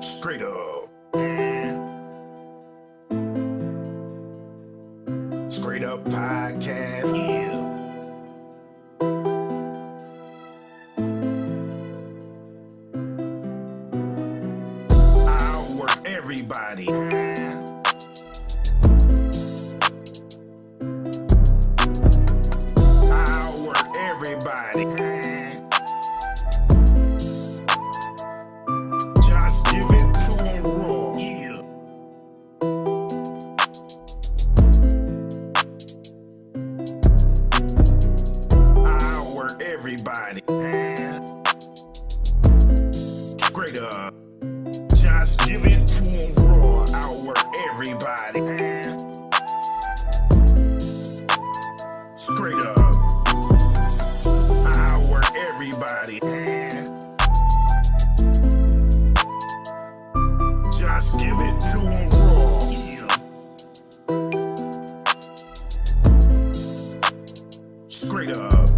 Straight up. Straight up podcast. Yeah. I'll work everybody. I'll work everybody. Just give it to 'em raw. Yeah. I'll work everybody. Straight up. Just give it to 'em raw. I'll work everybody. Straight up. I'll work everybody. Just give it to 'em raw. Yeah. Straight up.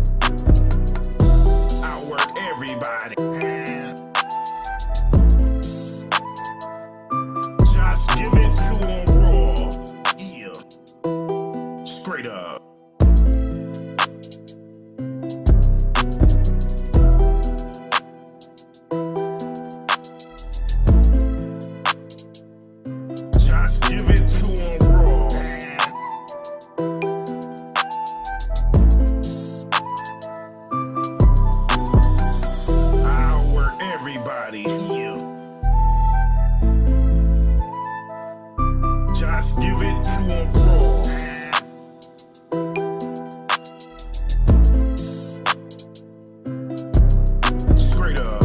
I'll work everybody. Just give it to 'em raw. Yeah. Straight up. Just give it to 'em raw. I'll work everybody. Yeah. Just give it to 'em raw. Straight up.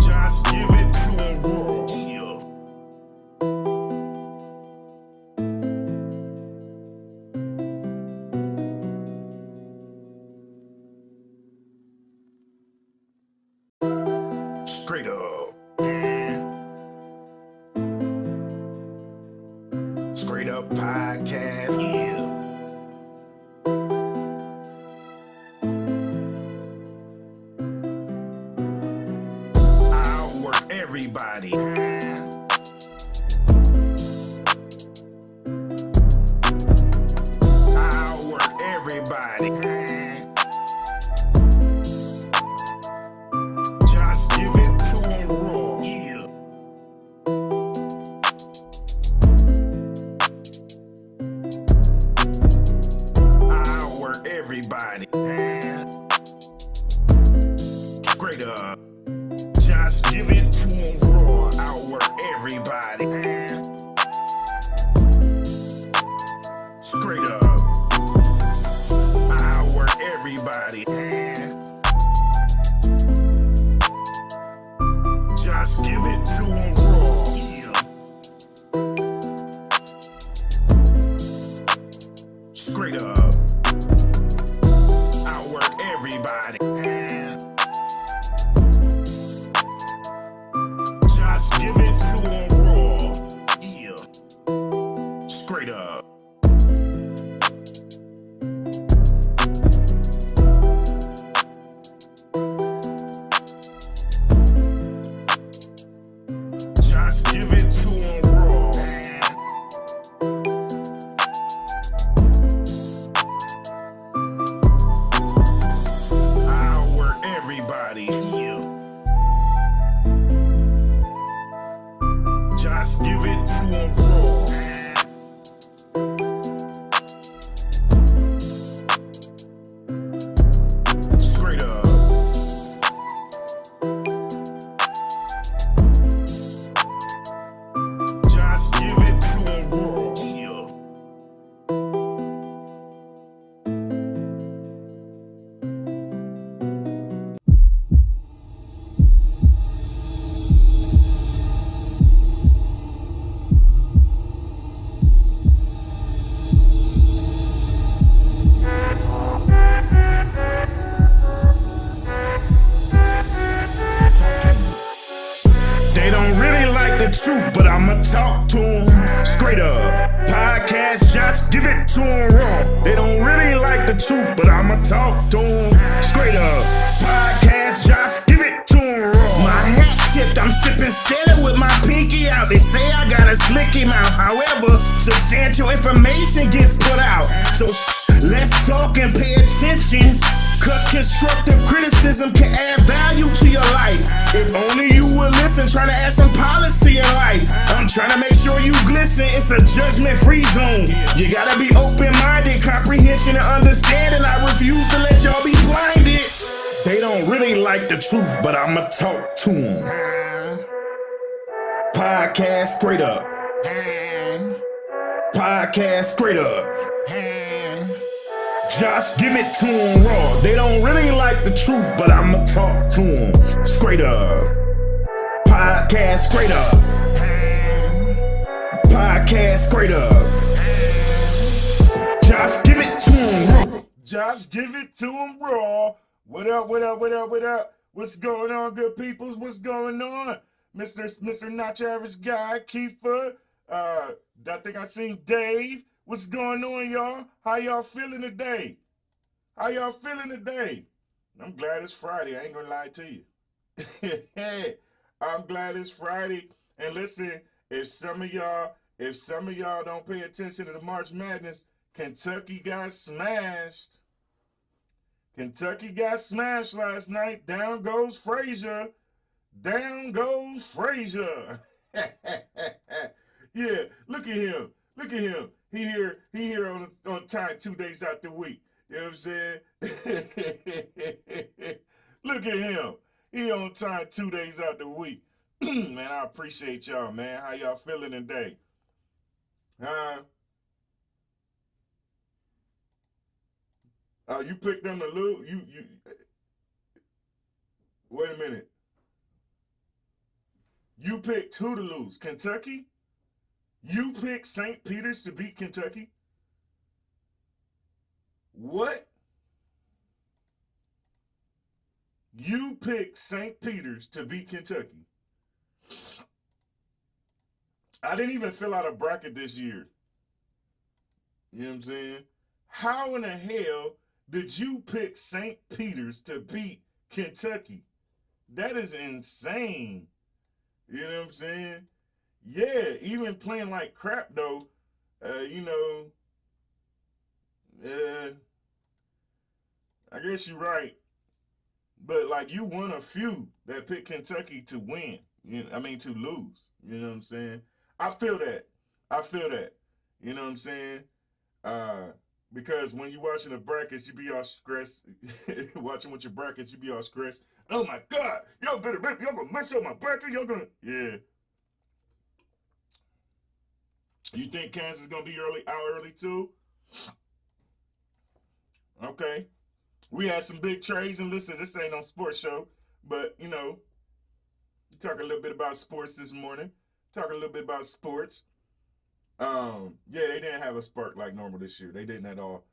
Just give it to 'em raw. Yeah. Straight up. Straight up podcast. Yeah. I'll work everybody. I'll work everybody. Just give it to 'em raw. Yeah. I'll work everybody. Straight up. Just give it to 'em raw. I'll work everybody. Straight up. I'll work everybody. Just give it to 'em raw. Yeah. Straight up. I'll work everybody. Just give it to 'em raw. Yeah. Straight up. Just give it to 'em raw. I'll work everybody. Yeah. Just give it to 'em raw. Straight up. Just give it to 'em raw. Yeah. They don't really like the truth, but I'ma talk to 'em. straight up. Podcast, just give it to them raw. They don't really like the truth, but I'ma talk to them straight up. Podcast, just give it to them raw. My hat tipped, I'm sipping steady with my pinky out. They say I got a slicky mouth, however, substantial information gets put out. So let's talk and pay attention, cause constructive criticism can add value to your life. If only you would listen, trying to add some policy in life. I'm trying to make sure you glisten, it's a judgment-free zone. You gotta be open-minded, comprehension and understanding. I refuse to let y'all be blinded. They don't really like the truth, but I'ma talk to them. Podcast straight up. Podcast straight up. Just give it to them raw. They don't really like the truth, but I'ma talk to them straight up. Podcast straight up. Podcast straight up. Just give it to them raw. Just give it to them raw. What up, what up, what up, what up? What's going on, good peoples? What's going on? Mr. Not Your Average Guy, Kiefer. I think I seen Dave. What's going on, y'all? How y'all feeling today? How y'all feeling today? I'm glad it's Friday. I ain't gonna lie to you. I'm glad it's Friday. And listen, if some of y'all don't pay attention to the March Madness, Kentucky got smashed. Kentucky got smashed last night. Down goes Frazier. Down goes Frazier. Yeah, look at him. Look at him. He here on time 2 days out the week. You know what I'm saying? Look at him. He on time 2 days out the week. Man, I appreciate y'all, man. How y'all feeling today? You picked them to lose? You wait a minute. You picked who to lose? Kentucky? You picked St. Peter's to beat Kentucky? What? You picked St. Peter's to beat Kentucky. I didn't even fill out a bracket this year. You know what I'm saying? How in the hell did you pick St. Peter's to beat Kentucky? That is insane. You know what I'm saying? Yeah, even playing like crap though, I guess you're right. But like you won a few that picked Kentucky to win. To lose. You know what I'm saying? I feel that. You know what I'm saying? Because when you're watching the brackets, you be all stressed. Watching with your brackets, you be all stressed. Oh my God, y'all better rip. Y'all gonna mess up my bracket. Y'all gonna, yeah. You think Kansas is gonna be out early too? Okay. We had some big trades, and listen, this ain't no sports show, but you talk a little bit about sports this morning. Talk a little bit about sports. Yeah, they didn't have a spark like normal this year. They didn't at all.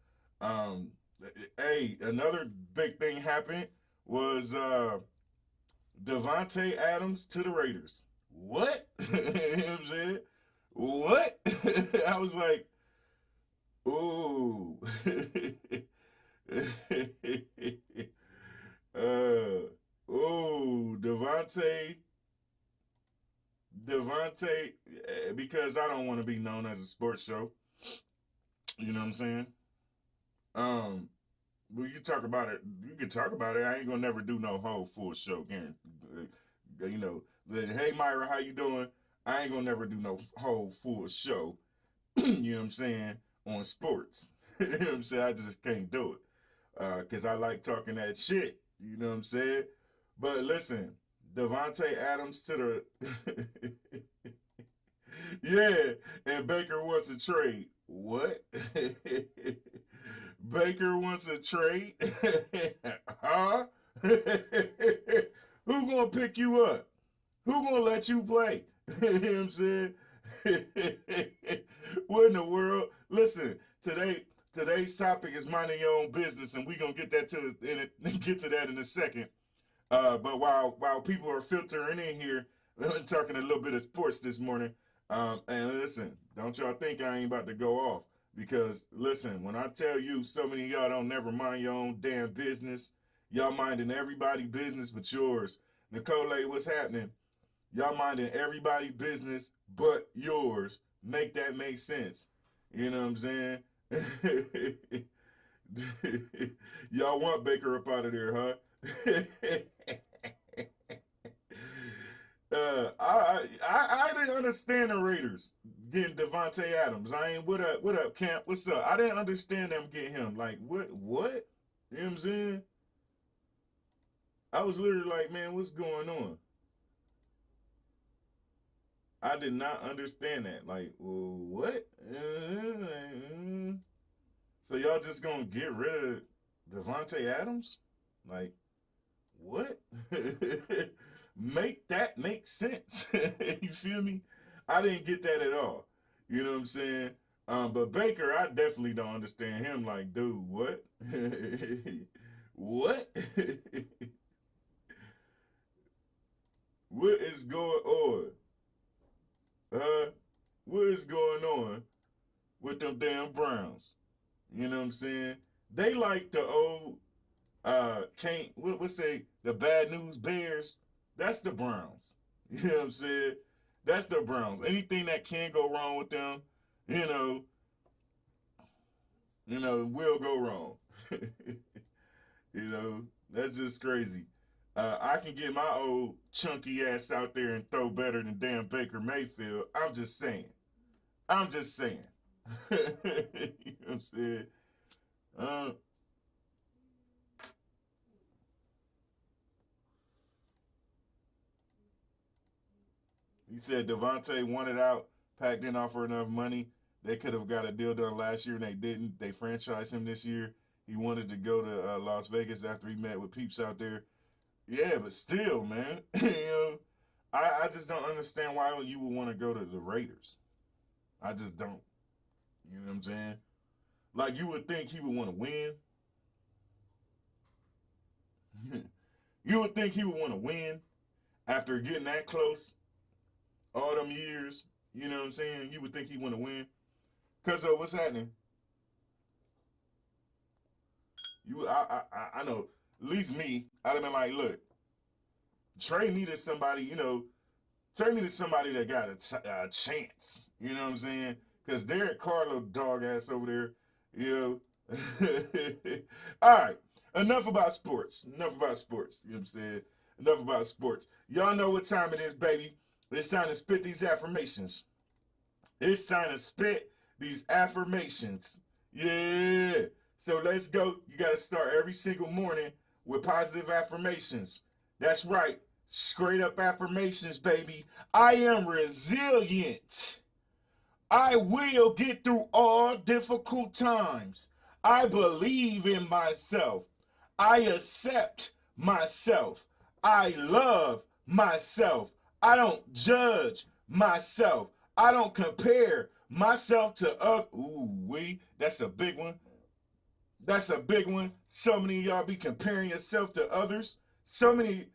Hey, another big thing happened was Devonta Adams to the Raiders. What? You know what I'm saying? What? I was like, ooh. Devonta, because I don't want to be known as a sports show. You know what I'm saying? Well, you talk about it. You can talk about it. I ain't gonna never do no whole full show again. Hey Myra, how you doing? I ain't gonna never do no whole full show. You know what I'm saying? On sports. You know what I'm saying? I just can't do it. Cause I like talking that shit. You know what I'm saying? But listen, Devonta Adams to the yeah, and Baker wants a trade. What? Baker wants a trade? Huh? Who gonna pick you up? Who gonna let you play? You know what I'm saying? What in the world? Listen, today's topic is minding your own business, and we're gonna get to that in a second. But while people are filtering in here, I'm talking a little bit of sports this morning. And listen, don't y'all think I ain't about to go off. Because listen, when I tell you so many of y'all don't never mind your own damn business, y'all minding everybody business but yours. Nicole, what's happening? Y'all minding everybody business but yours. Make that make sense. You know what I'm saying? Y'all want Baker up out of there, huh? I didn't understand the Raiders getting Devonta Adams. I ain't what up, Camp? What's up? I didn't understand them getting him. Like what? You know what I'm saying? I was literally like, man, what's going on? I did not understand that. Like, well, what? So y'all just gonna get rid of Devonta Adams? Like, what? Make that make sense. You feel me? I didn't get that at all. You know what I'm saying? But Baker, I definitely don't understand him. Like, dude, what? What? What is going on? What is going on with them damn Browns? You know what I'm saying? They like the old can't what's say the bad news bears. That's the Browns. You know what I'm saying? That's the Browns. Anything that can go wrong with them, you know, will go wrong. You know, that's just crazy. I can get my old chunky ass out there and throw better than damn Baker Mayfield. I'm just saying. I'm just saying. You know what I'm saying? Uh, he said Devontae wanted out, Pack didn't offer enough money. They could have got a deal done last year and they didn't. They franchised him this year. He wanted to go to Las Vegas after he met with peeps out there. Yeah, but still, man, you know, I just don't understand why you would want to go to the Raiders. I just don't. You know what I'm saying? Like you would think he would want to win. You would think he would want to win after getting that close all them years. You know what I'm saying? You would think he want to win. Cause what's happening? I know. At least me, I'd have been like, look, Trey needed somebody. Trey needed somebody that got a chance. You know what I'm saying? Because Derek Carr, little dog ass over there. You know. All right. Enough about sports. Enough about sports. You know what I'm saying? Enough about sports. Y'all know what time it is, baby. It's time to spit these affirmations. It's time to spit these affirmations. Yeah. So let's go. You got to start every single morning with positive affirmations. That's right. Straight up affirmations, baby. I am resilient. I will get through all difficult times. I believe in myself. I accept myself. I love myself. I don't judge myself. I don't compare myself to others. Ooh, that's a big one. That's a big one. So many of y'all be comparing yourself to others. So many.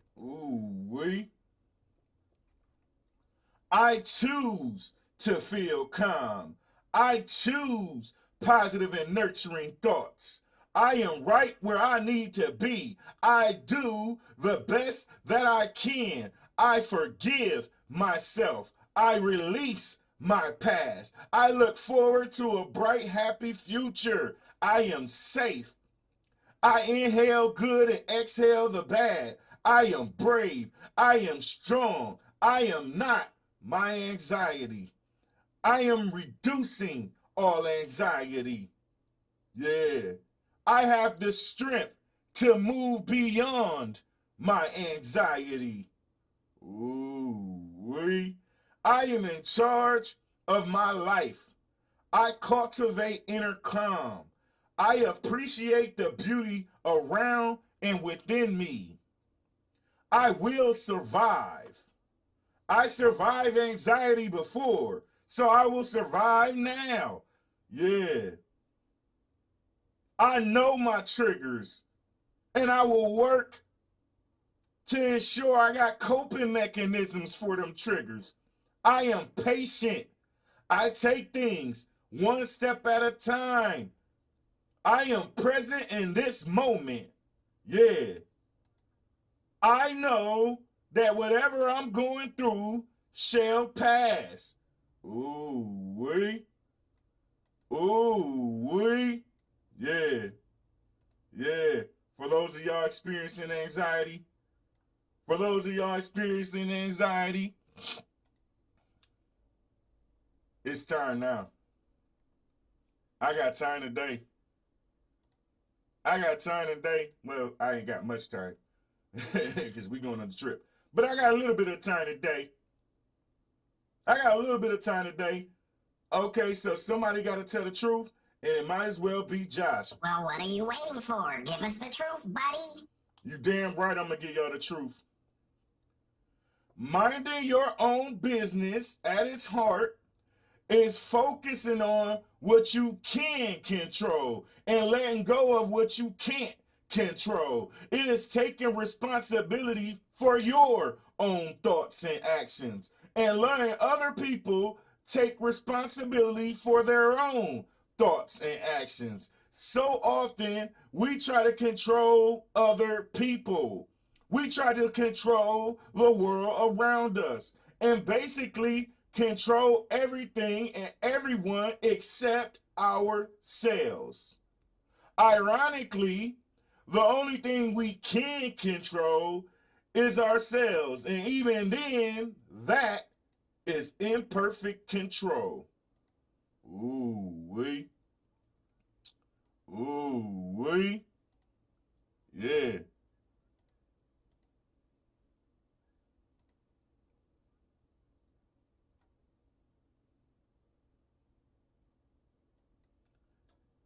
I choose to feel calm. I choose positive and nurturing thoughts. I am right where I need to be. I do the best that I can. I forgive myself. I release my past. I look forward to a bright, happy future. I am safe. I inhale good and exhale the bad. I am brave. I am strong. I am not my anxiety. I am reducing all anxiety. Yeah. I have the strength to move beyond my anxiety. Ooh, I am in charge of my life. I cultivate inner calm. I appreciate the beauty around and within me. I will survive. I survived anxiety before, so I will survive now. Yeah. I know my triggers, and I will work to ensure I got coping mechanisms for them triggers. I am patient. I take things one step at a time. I am present in this moment. Yeah. I know that whatever I'm going through shall pass. Ooh, wee. Ooh, wee. Yeah. Yeah. For those of y'all experiencing anxiety, it's time now. I got time today. Well, I ain't got much time because we going on the trip. But I got a little bit of time today. Okay, so somebody got to tell the truth, and it might as well be Josh. Well, what are you waiting for? Give us the truth, buddy. You damn right I'm going to give y'all the truth. Minding your own business at its heart is focusing on what you can control and letting go of what you can't control. It is taking responsibility for your own thoughts and actions and letting other people take responsibility for their own thoughts and actions. So often we try to control other people. We try to control the world around us and basically control everything and everyone except ourselves. Ironically, the only thing we can control is ourselves. And even then, that is imperfect control. Ooh-wee. Ooh-wee. Yeah.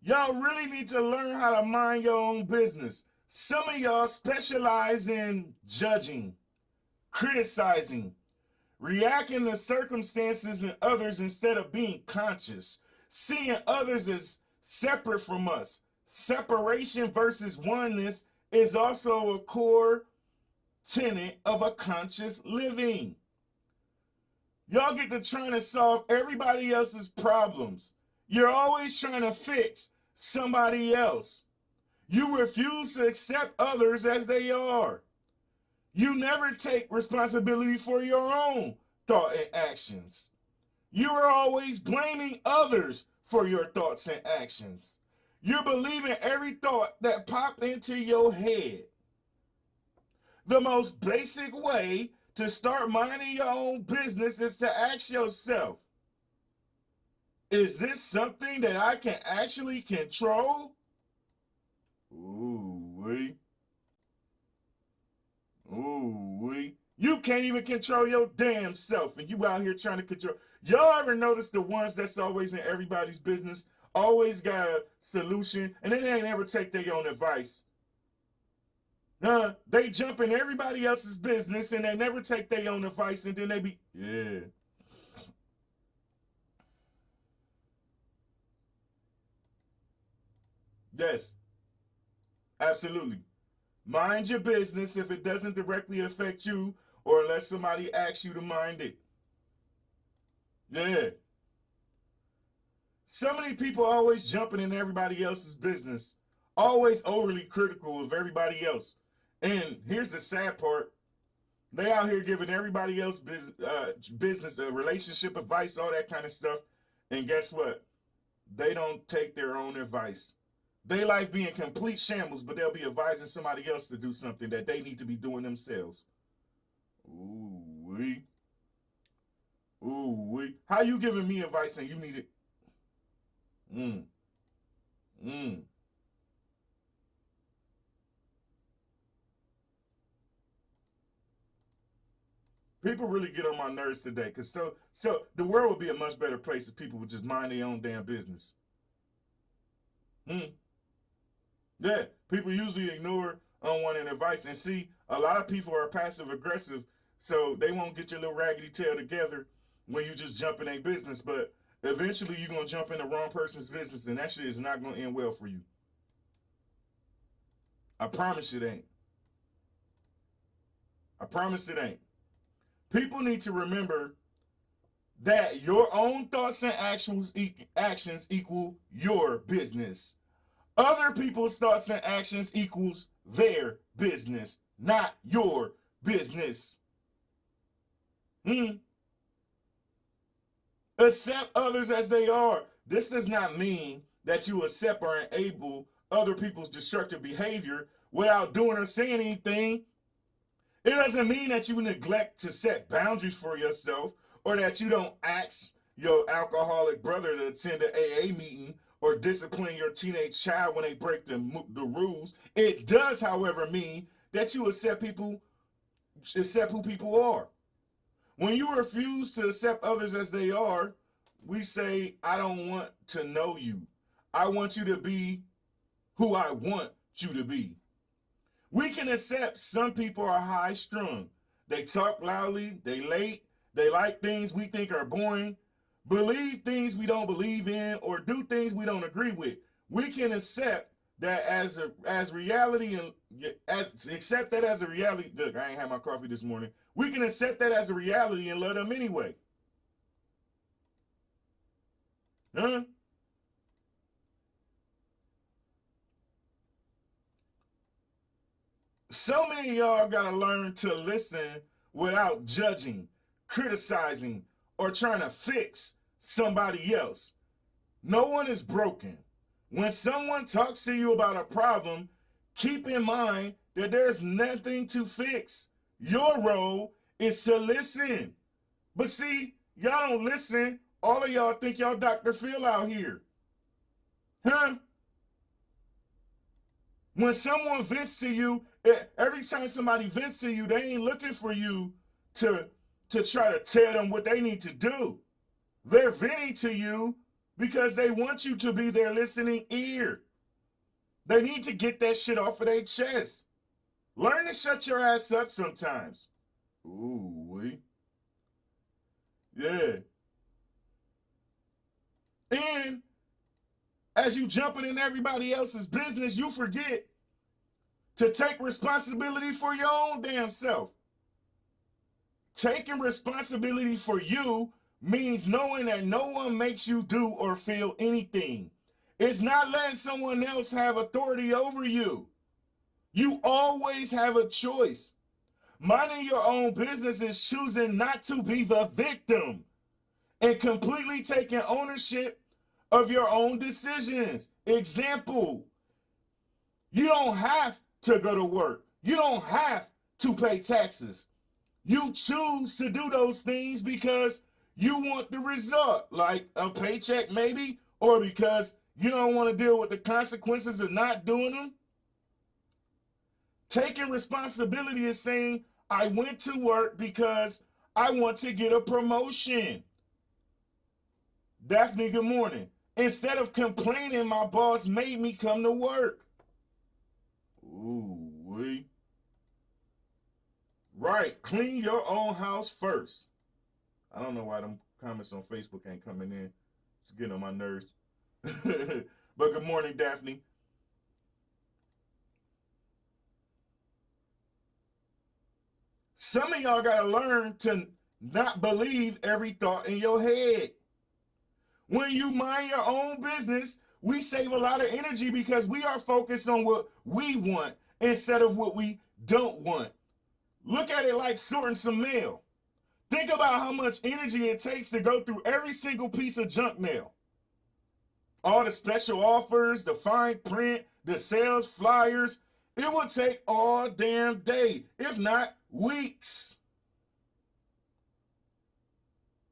Y'all really need to learn how to mind your own business. Some of y'all specialize in judging, criticizing, reacting to circumstances and others instead of being conscious, seeing others as separate from us. Separation versus oneness is also a core tenet of a conscious living. Y'all get to trying to solve everybody else's problems. You're always trying to fix somebody else. You refuse to accept others as they are. You never take responsibility for your own thought and actions. You are always blaming others for your thoughts and actions. You're believing every thought that pops into your head. The most basic way to start minding your own business is to ask yourself, is this something that I can actually control? Ooh-wee. Ooh-wee. You can't even control your damn self, and you out here trying to control. Y'all ever notice the ones that's always in everybody's business, always got a solution, and they ain't ever take their own advice? They jump in everybody else's business, and they never take their own advice, and then they be, yeah. Yes, absolutely. Mind your business if it doesn't directly affect you or unless somebody asks you to mind it. Yeah. So many people always jumping in everybody else's business, always overly critical of everybody else. And here's the sad part. They out here giving everybody else business relationship advice, all that kind of stuff. And guess what? They don't take their own advice. They life be in complete shambles, but they'll be advising somebody else to do something that they need to be doing themselves. Ooh-wee. Ooh-wee. How you giving me advice and you need it? Mm. Mm. People really get on my nerves today, because so the world would be a much better place if people would just mind their own damn business. Hmm. Yeah, people usually ignore unwanted advice. And see, a lot of people are passive aggressive, so they won't get your little raggedy tail together when you just jump in a business. But eventually, you're going to jump in the wrong person's business, and that shit is not going to end well for you. I promise it ain't. I promise it ain't. People need to remember that your own thoughts and actions equal your business. Other people's thoughts and actions equals their business, not your business. Accept others as they are. This does not mean that you accept or enable other people's destructive behavior without doing or saying anything. It doesn't mean that you neglect to set boundaries for yourself or that you don't ask your alcoholic brother to attend an AA meeting or discipline your teenage child when they break the rules. It does, however, mean that you accept who people are. When you refuse to accept others as they are, we say, I don't want to know you. I want you to be who I want you to be. We can accept some people are high strung. They talk loudly, they late, they like things we think are boring, believe things we don't believe in, or do things we don't agree with. We can accept that as reality and accept that as a reality. Look, I ain't had my coffee this morning. We can accept that as a reality and love them anyway. Huh? So many of y'all gotta learn to listen without judging, criticizing, or trying to fix somebody else. No one is broken. When someone talks to you about a problem, keep in mind that there's nothing to fix. Your role is to listen. But see, y'all don't listen. All of y'all think y'all Dr. Phil out here. Huh? When someone vents to you, every time somebody vents to you, they ain't looking for you to try to tell them what they need to do. They're venting to you because they want you to be their listening ear. They need to get that shit off of their chest. Learn to shut your ass up sometimes. Ooh, yeah. And as you jumping in everybody else's business, you forget to take responsibility for your own damn self. Taking responsibility for you means knowing that no one makes you do or feel anything. It's not letting someone else have authority over you. You always have a choice. Minding your own business is choosing not to be the victim and completely taking ownership of your own decisions. Example, you don't have to go to work. You don't have to pay taxes. You choose to do those things because you want the result, like a paycheck maybe, or because you don't want to deal with the consequences of not doing them. Taking responsibility is saying, I went to work because I want to get a promotion. Daphne, good morning. Instead of complaining, my boss made me come to work. Ooh, wee. Right, clean your own house first. I don't know why them comments on Facebook ain't coming in. It's getting on my nerves. But good morning, Daphne. Some of y'all gotta learn to not believe every thought in your head. When you mind your own business, we save a lot of energy because we are focused on what we want instead of what we don't want. Look at it like sorting some mail. Think about how much energy it takes to go through every single piece of junk mail. All the special offers, the fine print, the sales flyers. It would take all damn day, if not weeks.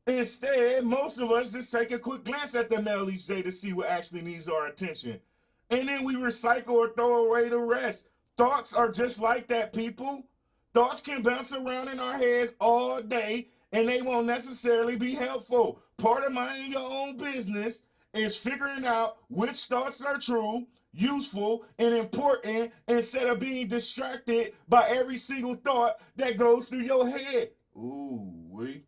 Instead, most of us just take a quick glance at the mail each day to see what actually needs our attention. And then we recycle or throw away the rest. Thoughts are just like that, people. Thoughts can bounce around in our heads all day, and they won't necessarily be helpful. Part of minding your own business is figuring out which thoughts are true, useful, and important instead of being distracted by every single thought that goes through your head. Ooh-wee.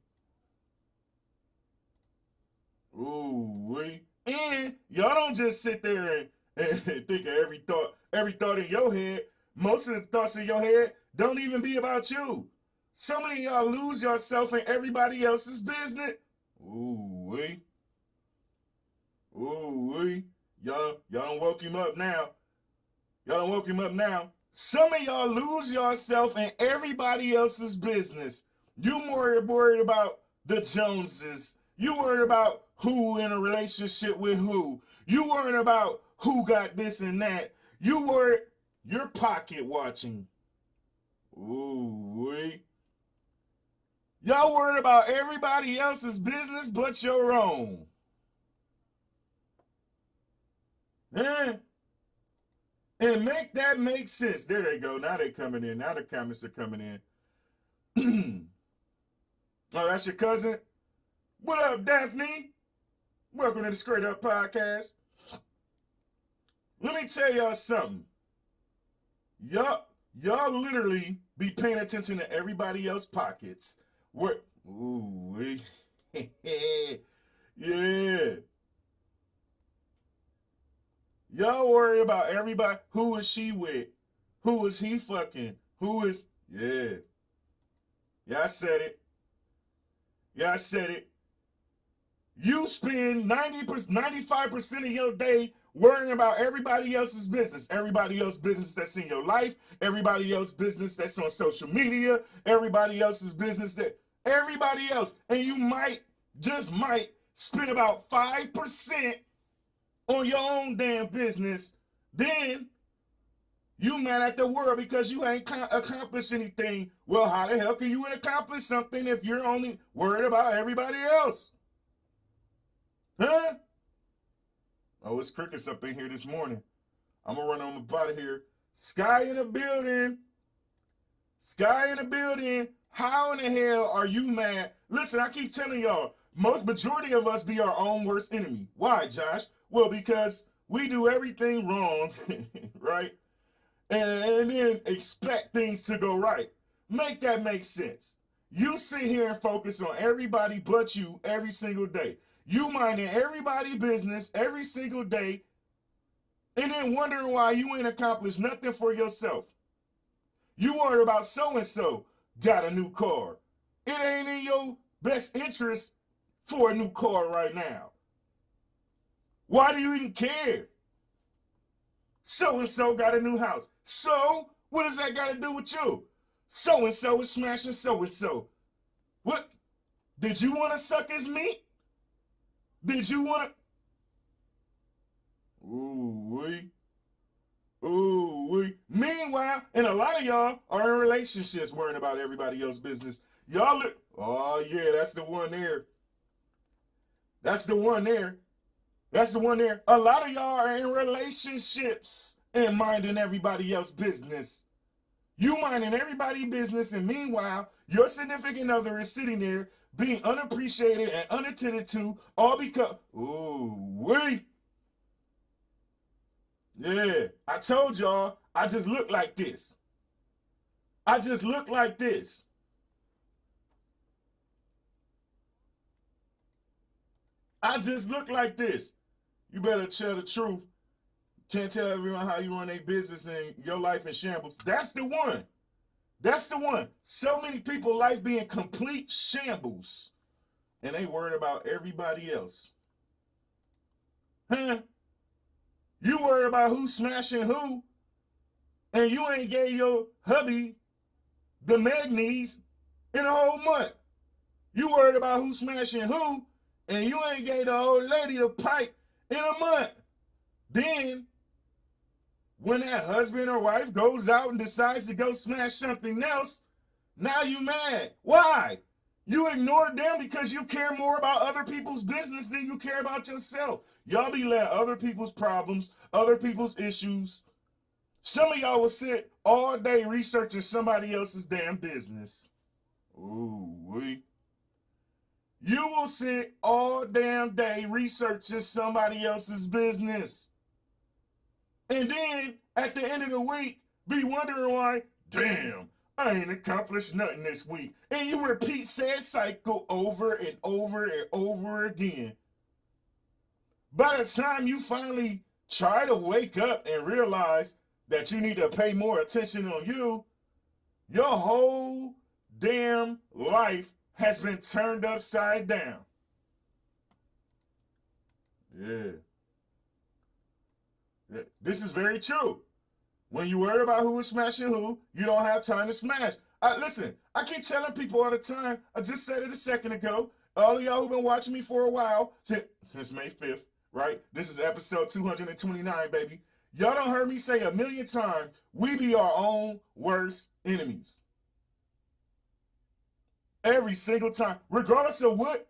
Ooh-wee. And y'all don't just sit there and think of every thought in your head. Most of the thoughts in your head don't even be about you. So many of y'all lose yourself in everybody else's business. Ooh wee. Ooh wee. Y'all done woke him up now. Y'all done woke him up now. Some of y'all lose yourself in everybody else's business. You more worried about the Joneses. You worried about who in a relationship with who. You worried about who got this and that. You worried, you're pocket watching. Ooh wee. Y'all worried about everybody else's business but your own. Eh? And make that make sense. There they go. Now they coming in. Now the comments are coming in. Oh, that's your cousin? What up, Daphne? Welcome to the Straight Up Podcast. Let me tell y'all something. Y'all literally be paying attention to everybody else's pockets. What? Ooh, yeah. Y'all worry about everybody. Who is she with? Who is he fucking? Who is? Yeah. Yeah, I said it. Yeah, I said it. You spend 95% of your day worrying about everybody else's business. Everybody else's business that's in your life. Everybody else's business that's on social media. Everybody else's business that... Everybody else. And you just might, spend about 5% on your own damn business. Then you mad at the world because you ain't accomplished anything. Well, how the hell can you accomplish something if you're only worried about everybody else? Huh? Oh, it's crickets up in here this morning. I'm gonna run on up out of here. Sky in the building. Sky in the building. How in the hell are you mad? Listen, I keep telling y'all, majority of us be our own worst enemy. Why, Josh? Well, because we do everything wrong, right? And then expect things to go right. Make that make sense. You sit here and focus on everybody but you every single day. You minding everybody's business every single day and then wondering why you ain't accomplished nothing for yourself. You worried about so-and-so got a new car. It ain't in your best interest for a new car right now. Why do you even care? So-and-so got a new house. So, what does that got to do with you? So-and-so is smashing so-and-so. What? Did you want to suck his meat? Did you want to? Ooh-wee. Ooh-wee. Meanwhile, and a lot of y'all are in relationships worrying about everybody else's business. Y'all look, oh yeah, that's the one there. That's the one there. That's the one there. A lot of y'all are in relationships and minding everybody else's business. You minding everybody's business, and meanwhile, your significant other is sitting there being unappreciated and unattended to, all because, ooh-wee. Yeah, I told y'all, I just look like this. I just look like this. I just look like this. You better tell the truth. Can't tell everyone how you run their business and your life in shambles. That's the one. That's the one. So many people life being complete shambles. And they worried about everybody else. Huh? You worry about who's smashing who. And you ain't gave your hubby the magnes in a whole month. You worried about who's smashing who. And you ain't gave the old lady the pipe in a month. Then, when that husband or wife goes out and decides to go smash something else, now you mad. Why? You ignored them because you care more about other people's business than you care about yourself. Y'all be letting other people's problems, other people's issues. Some of y'all will sit all day researching somebody else's damn business. Ooh-wee. You will sit all damn day researching somebody else's business. And then, at the end of the week, be wondering why, damn, I ain't accomplished nothing this week. And you repeat said cycle over and over and over again. By the time you finally try to wake up and realize that you need to pay more attention on you, your whole damn life has been turned upside down. Yeah. This is very true. When you worry about who is smashing who, you don't have time to smash. Listen, I keep telling people all the time, I just said it a second ago, all of y'all who've been watching me for a while, since May 5th, right? This is episode 229, baby. Y'all done heard me say a million times, we be our own worst enemies. Every single time, regardless of what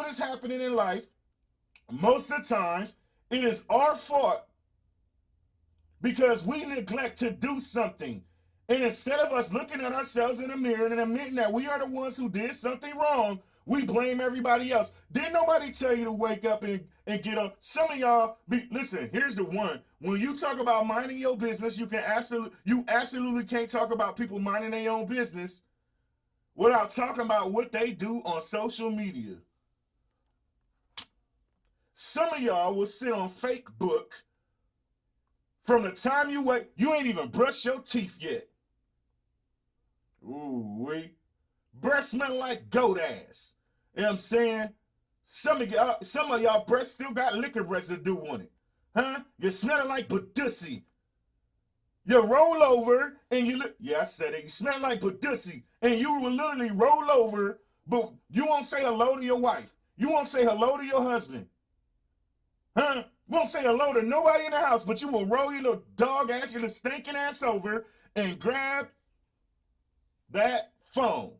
is happening in life, most of the times, it is our fault because we neglect to do something. And instead of us looking at ourselves in the mirror and admitting that we are the ones who did something wrong, we blame everybody else. Didn't nobody tell you to wake up and get up? Some of y'all, listen, here's the one. When you talk about minding your business, you absolutely can't talk about people minding their own business without talking about what they do on social media. Some of y'all will sit on Facebook from the time you wake, you ain't even brushed your teeth yet. Ooh-wee. Breath smell like goat ass. You know what I'm saying? Some of y'all breath still got liquor residue on it. Huh? You're smelling like Badussy. You roll over and you look, yeah, I said it. You smell like Badussy. And you will literally roll over, but you won't say hello to your wife. You won't say hello to your husband. Huh? You won't say hello to nobody in the house, but you will roll your little dog ass, your little stinking ass over and grab that phone.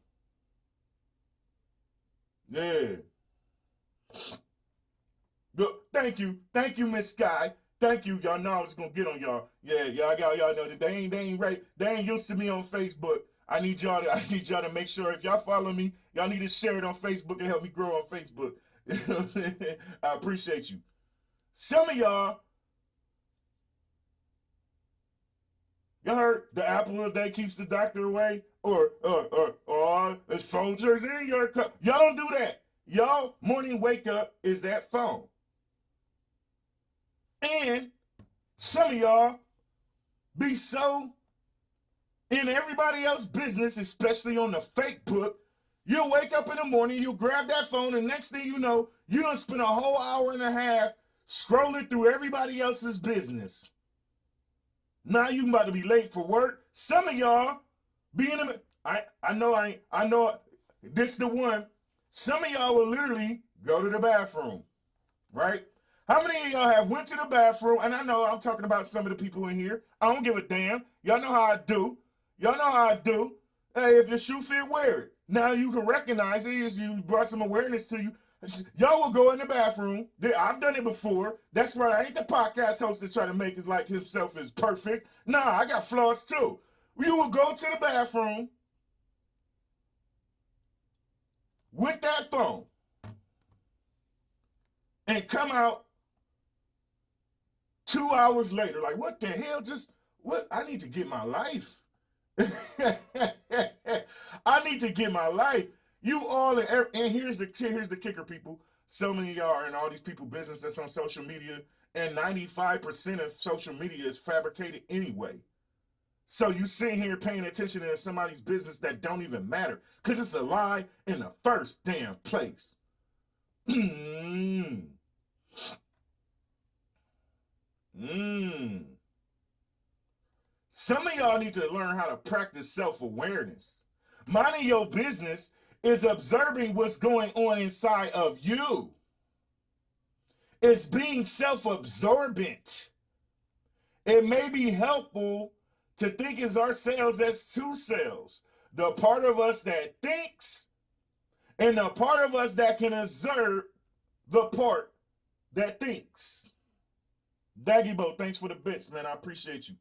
Yeah. Good. Thank you, Miss Sky. Thank you. Y'all know I was gonna get on y'all. Yeah, y'all know that they ain't right. They ain't used to me on Facebook. I need y'all to make sure if y'all follow me, y'all need to share it on Facebook and help me grow on Facebook. I appreciate you. Some of y'all heard the apple of the day keeps the doctor away, or it's phone chargers in your cup. Y'all don't do that. Y'all morning wake up is that phone. And some of y'all be so in everybody else's business, especially on the fake book. You'll wake up in the morning, you'll grab that phone, and next thing you know, you done spend a whole hour and a half scrolling through everybody else's business. Now you about to be late for work. Some of y'all be in the, I know this the one. Some of y'all will literally go to the bathroom, right? How many of y'all have went to the bathroom? And I know I'm talking about some of the people in here. I don't give a damn. Y'all know how I do. Hey, if your shoe fit, wear it. Now you can recognize it as you brought some awareness to you. Y'all will go in the bathroom. I've done it before. That's right. I ain't the podcast host that try to make it like himself is perfect. Nah, I got flaws too. You will go to the bathroom with that phone and come out 2 hours later. Like, what the hell? What? I need to get my life. I need to get my life. You all, and here's the kicker, people. So many of y'all are in all these people business that's on social media, and 95% of social media is fabricated anyway. So you sitting here paying attention to somebody's business that don't even matter, because it's a lie in the first damn place. Some of y'all need to learn how to practice self-awareness. Minding your business is observing what's going on inside of you. It's being self-absorbent. It may be helpful to think of ourselves as two selves. The part of us that thinks and the part of us that can observe the part that thinks. Daggybo, thanks for the bits, man. I appreciate you.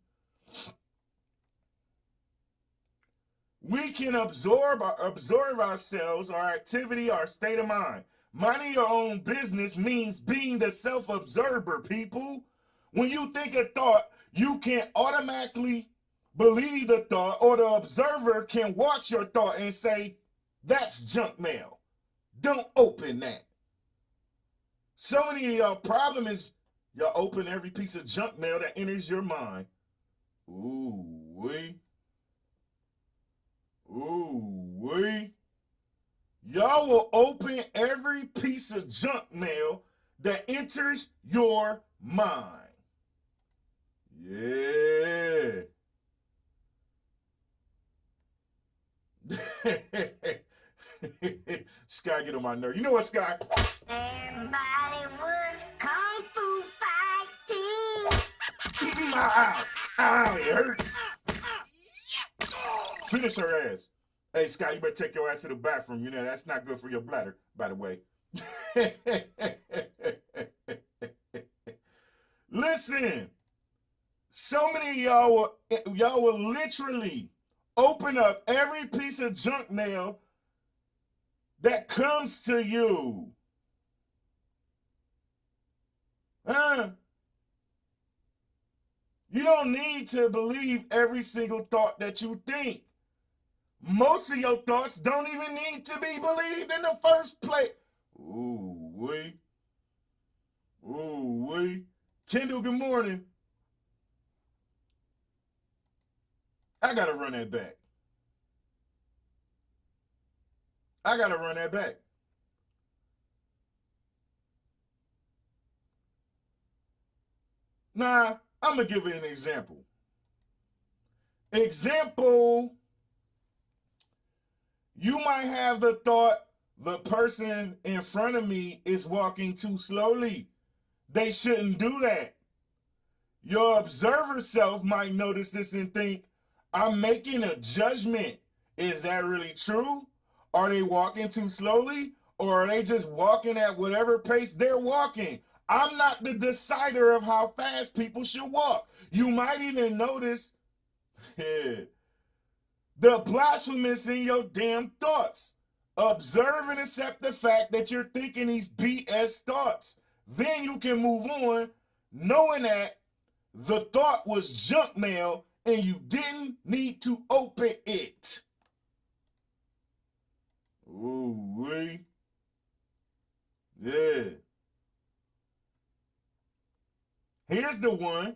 We can absorb ourselves, our activity, our state of mind. Minding your own business means being the self-observer, people. When you think a thought, you can't automatically believe the thought, or the observer can watch your thought and say, that's junk mail. Don't open that. So many of y'all problem is y'all open every piece of junk mail that enters your mind. Ooh-wee. Y'all will open every piece of junk mail that enters your mind. Yeah. Sky get on my nerve. You know what, Sky? Everybody was kung fu fighting. Ow, ow, it hurts. Finish her ass. Hey, Sky, you better take your ass to the bathroom. You know, that's not good for your bladder, by the way. Listen, so many of y'all will literally open up every piece of junk mail that comes to you. You don't need to believe every single thought that you think. Most of your thoughts don't even need to be believed in the first place. Ooh, wee. Ooh, wee. Kendall, good morning. I gotta run that back. Nah, I'm gonna give you an example. You might have the thought, the person in front of me is walking too slowly. They shouldn't do that. Your observer self might notice this and think, I'm making a judgment. Is that really true? Are they walking too slowly? Or are they just walking at whatever pace they're walking? I'm not the decider of how fast people should walk. You might even notice the blasphemous in your damn thoughts. Observe and accept the fact that you're thinking these BS thoughts. Then you can move on knowing that the thought was junk mail and you didn't need to open it. Ooh-wee. Yeah. Here's the one.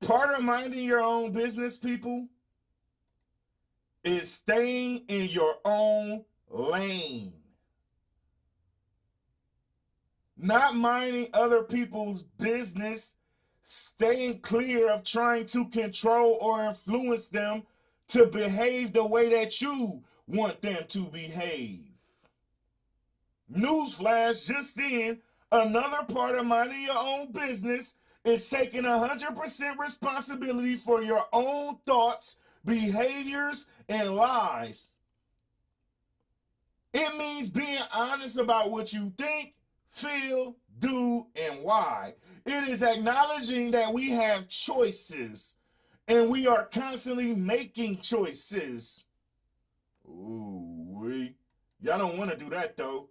Part of minding your own business, people, is staying in your own lane. Not minding other people's business, staying clear of trying to control or influence them to behave the way that you want them to behave. Newsflash, just in, another part of minding your own business is taking 100% responsibility for your own thoughts, behaviors, and lies. It means being honest about what you think, feel, do, and why. It is acknowledging that we have choices and we are constantly making choices. Ooh, y'all don't want to do that though.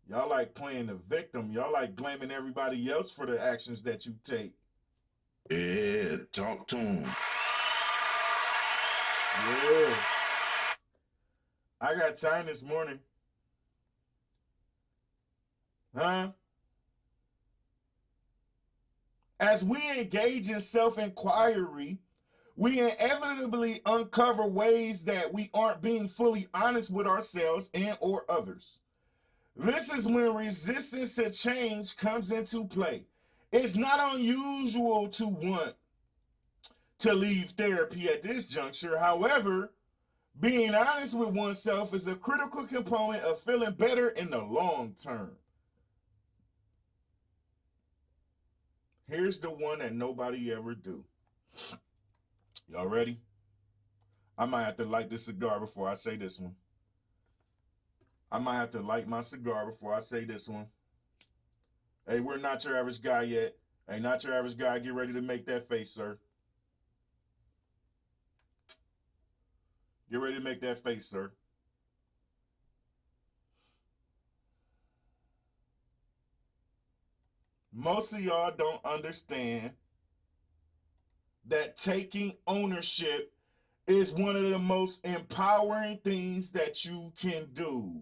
Y'all like playing the victim. Y'all like blaming everybody else for the actions that you take. Yeah, talk to him. Yeah. I got time this morning. As we engage in self-inquiry, we inevitably uncover ways that we aren't being fully honest with ourselves and or others. This is when resistance to change comes into play. It's not unusual to want to leave therapy at this juncture. However, being honest with oneself is a critical component of feeling better in the long term. Here's the one that nobody ever do. Y'all ready? I might have to light this cigar before I say this one. Hey, we're not your average guy yet. Hey, not your average guy. Get ready to make that face, sir. Get ready to make that face, sir. Most of y'all don't understand that taking ownership is one of the most empowering things that you can do.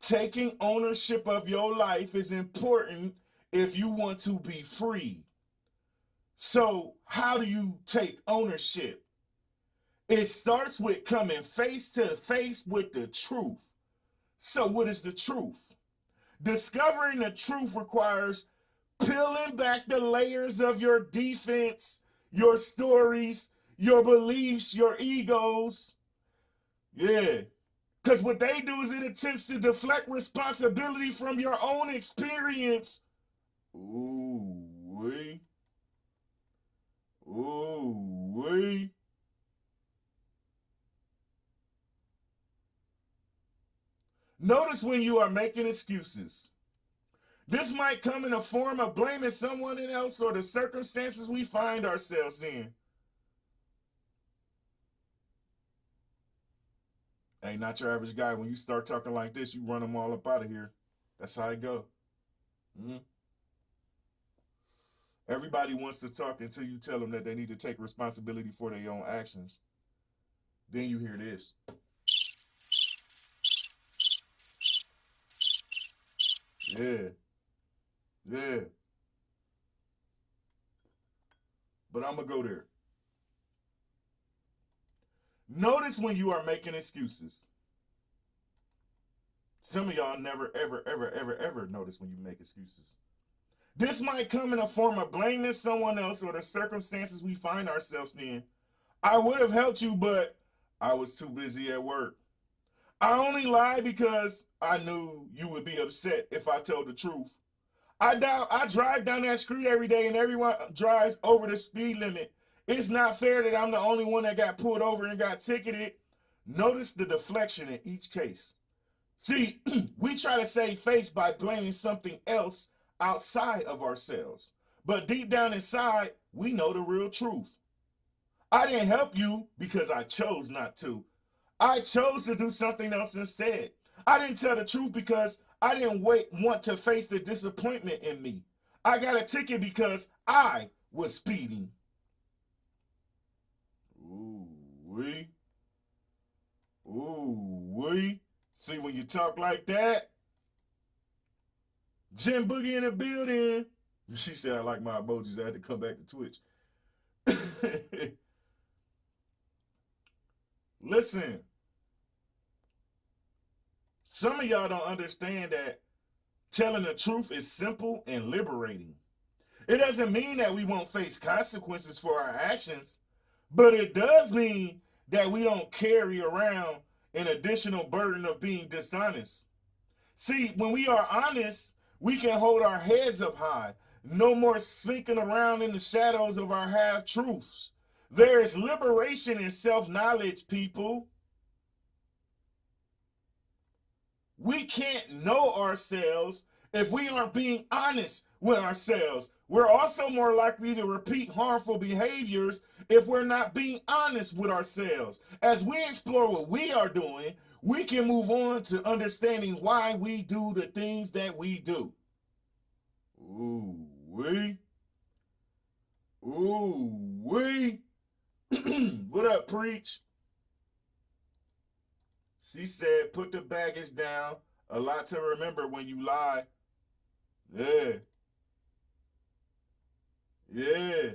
Taking ownership of your life is important if you want to be free. So, how do you take ownership? It starts with coming face to face with the truth. So, what is the truth? Discovering the truth requires peeling back the layers of your defense, your stories, your beliefs, your egos. Yeah. Because what they do is it attempts to deflect responsibility from your own experience. Ooh, wee. Ooh, wee. Notice when you are making excuses. This might come in a form of blaming someone else or the circumstances we find ourselves in. Hey, not your average guy. When you start talking like this, you run them all up out of here. That's how it go. Mm-hmm. Everybody wants to talk until you tell them that they need to take responsibility for their own actions. Then you hear this. Yeah. Yeah. But I'm going to go there. Notice when you are making excuses. Some of y'all never, ever notice when you make excuses. This might come in a form of blaming someone else or the circumstances we find ourselves in. I would have helped you, but I was too busy at work. I only lied because I knew you would be upset if I told the truth. I drive down that street every day and everyone drives over the speed limit. It's not fair that I'm the only one that got pulled over and got ticketed. Notice the deflection in each case. See, we try to save face by blaming something else outside of ourselves. But deep down inside, we know the real truth. I didn't help you because I chose not to. I chose to do something else instead. I didn't tell the truth because I didn't want to face the disappointment in me. I got a ticket because I was speeding. Ooh, wee. Ooh, wee. See, when you talk like that, Jim Boogie in the building. She said I like my emojis. I had to come back to Twitch. Listen. Some of y'all don't understand that telling the truth is simple and liberating. It doesn't mean that we won't face consequences for our actions, but it does mean that we don't carry around an additional burden of being dishonest. See, when we are honest, we can hold our heads up high. No more sinking around in the shadows of our half-truths. There is liberation in self-knowledge, people. We can't know ourselves if we aren't being honest with ourselves. We're also more likely to repeat harmful behaviors if we're not being honest with ourselves. As we explore what we are doing, we can move on to understanding why we do the things that we do. Ooh, wee. Ooh, wee. What up, Preach? She said, put the baggage down. A lot to remember when you lie. Yeah. Yeah.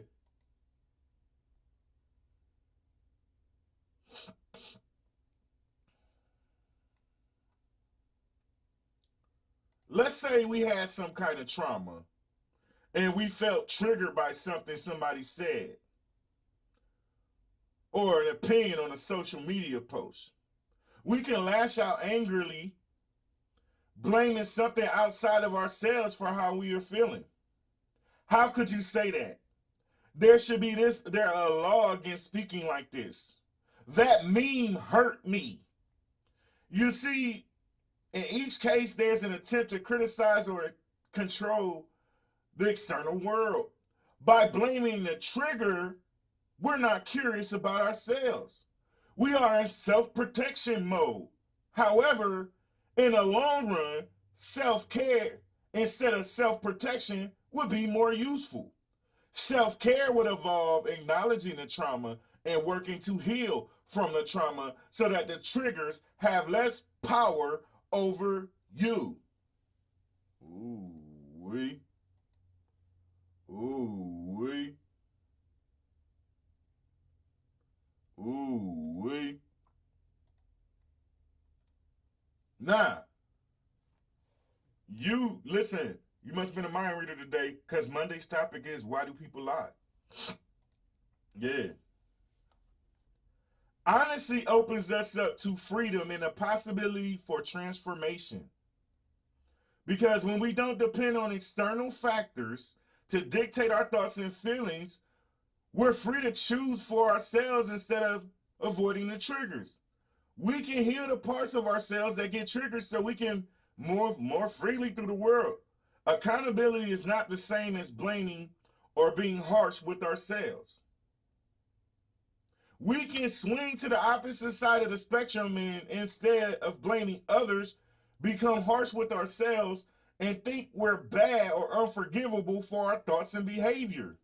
Let's say we had some kind of trauma and we felt triggered by something somebody said or an opinion on a social media post. We can lash out angrily, blaming something outside of ourselves for how we are feeling. How could you say that? There a law against speaking like this. That meme hurt me. You see, in each case, there's an attempt to criticize or control the external world. By blaming the trigger, we're not curious about ourselves. We are in self-protection mode. However, in the long run, self-care instead of self-protection would be more useful. Self-care would involve acknowledging the trauma and working to heal from the trauma so that the triggers have less power over you. Ooh, wee. Ooh, wee. Ooh, Listen, you must have been a mind reader today because Monday's topic is why do people lie? Yeah. Honesty opens us up to freedom and a possibility for transformation. Because when we don't depend on external factors to dictate our thoughts and feelings, we're free to choose for ourselves instead of avoiding the triggers. We can heal the parts of ourselves that get triggered so we can move more freely through the world. Accountability is not the same as blaming or being harsh with ourselves. We can swing to the opposite side of the spectrum and instead of blaming others, become harsh with ourselves and think we're bad or unforgivable for our thoughts and behavior.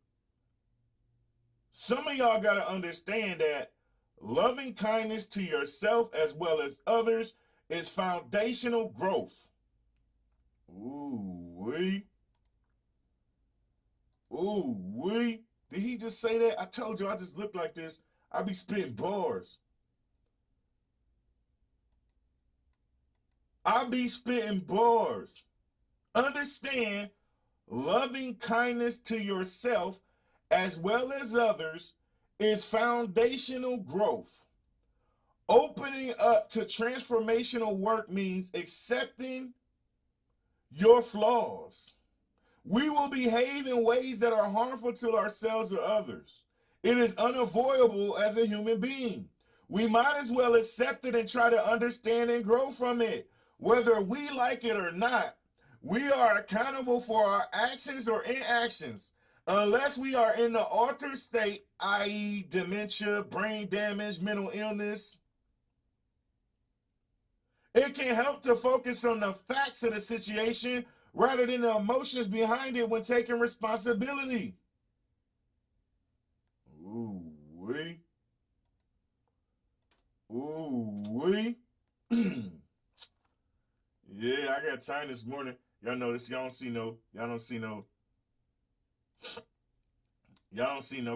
Some of y'all got to understand that loving kindness to yourself as well as others is foundational growth. Ooh-wee. Ooh-wee. Did he just say that? I told you I just look like this. I be spitting bars. I be spitting bars. Understand, loving kindness to yourself as well as others is foundational growth. Opening up to transformational work means accepting your flaws. We will behave in ways that are harmful to ourselves or others. It is unavoidable as a human being. We might as well accept it and try to understand and grow from it. Whether we like it or not, we are accountable for our actions or inactions. Unless we are in the altered state, i.e. dementia, brain damage, mental illness, it can help to focus on the facts of the situation rather than the emotions behind it when taking responsibility. Ooh-wee. Ooh-wee. Yeah, I got time this morning. Y'all know this. Y'all don't see no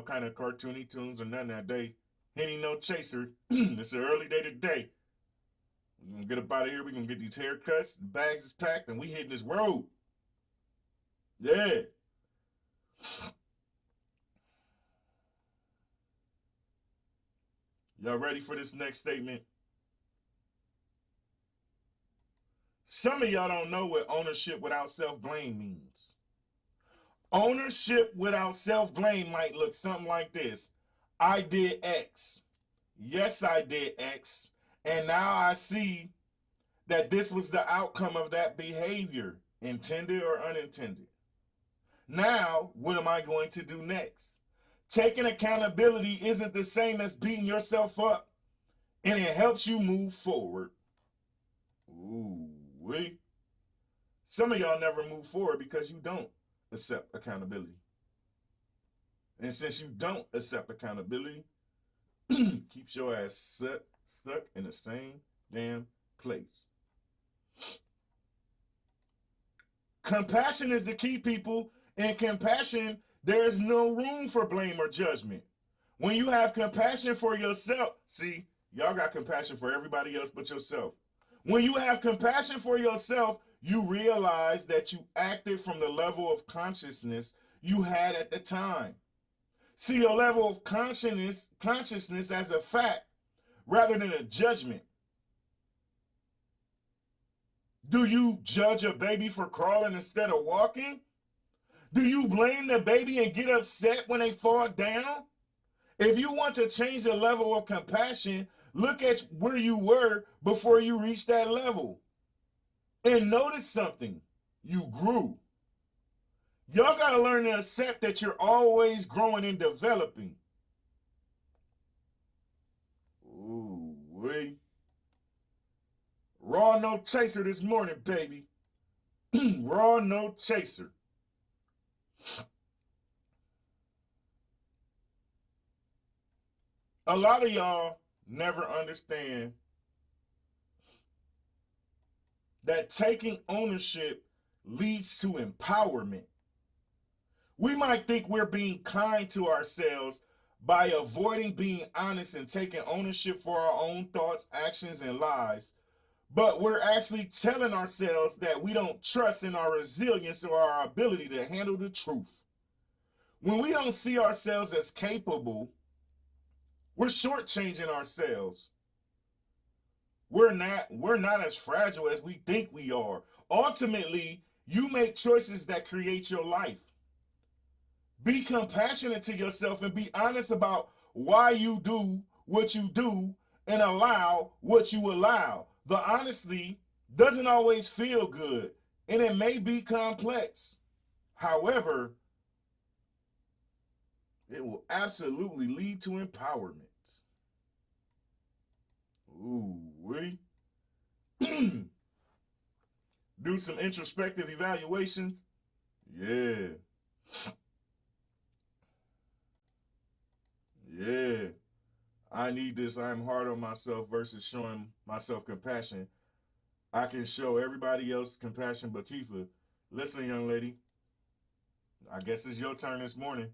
kind of cartoony tunes or nothing that day. Henny no chaser. It's an early day today. We're gonna get up out of here. We're gonna get these haircuts. The bags is packed, and we hitting this road. Yeah. Y'all ready for this next statement? Some of y'all don't know what ownership without self-blame means. Ownership without self-blame might look something like this. I did X. Yes, I did X. And now I see that this was the outcome of that behavior, intended or unintended. Now, what am I going to do next? Taking accountability isn't the same as beating yourself up, and it helps you move forward. Ooh-wee. Some of y'all never move forward because you don't accept accountability. And since you don't accept accountability, keeps your ass stuck in the same damn place. Compassion is the key, people. In compassion, there's no room for blame or judgment. When you have compassion for yourself, see, y'all got compassion for everybody else but yourself. When you have compassion for yourself, you realize that you acted from the level of consciousness you had at the time. See your level of consciousness as a fact rather than a judgment. Do you judge a baby for crawling instead of walking? Do you blame the baby and get upset when they fall down? If you want to change the level of compassion, look at where you were before you reached that level. And notice something. You grew. Y'all got to learn to accept that you're always growing and developing. Ooh, wee. Raw no chaser this morning, baby. Raw no chaser. A lot of y'all never understand that taking ownership leads to empowerment. We might think we're being kind to ourselves by avoiding being honest and taking ownership for our own thoughts, actions, and lives. But we're actually telling ourselves that we don't trust in our resilience or our ability to handle the truth. When we don't see ourselves as capable, we're shortchanging ourselves. We're not as fragile as we think we are. Ultimately, you make choices that create your life. Be compassionate to yourself and be honest about why you do what you do and allow what you allow. The honesty doesn't always feel good and it may be complex. However, it will absolutely lead to empowerment. Ooh, we do some introspective evaluations. Yeah. Yeah. I need this. I'm hard on myself versus showing myself compassion. I can show everybody else compassion but Kiefer. Listen, young lady. I guess it's your turn this morning.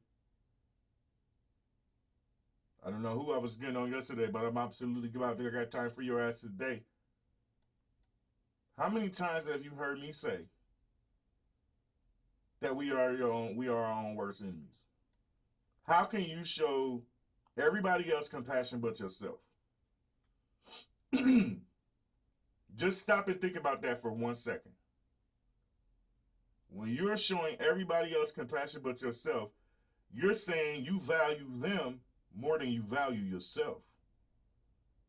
I don't know who I was getting on yesterday, but I'm absolutely about to got time for your ass today. How many times have you heard me say that we are our own worst enemies? How can you show everybody else compassion but yourself? Just stop and think about that for 1 second. When you're showing everybody else compassion but yourself, you're saying you value them more than you value yourself,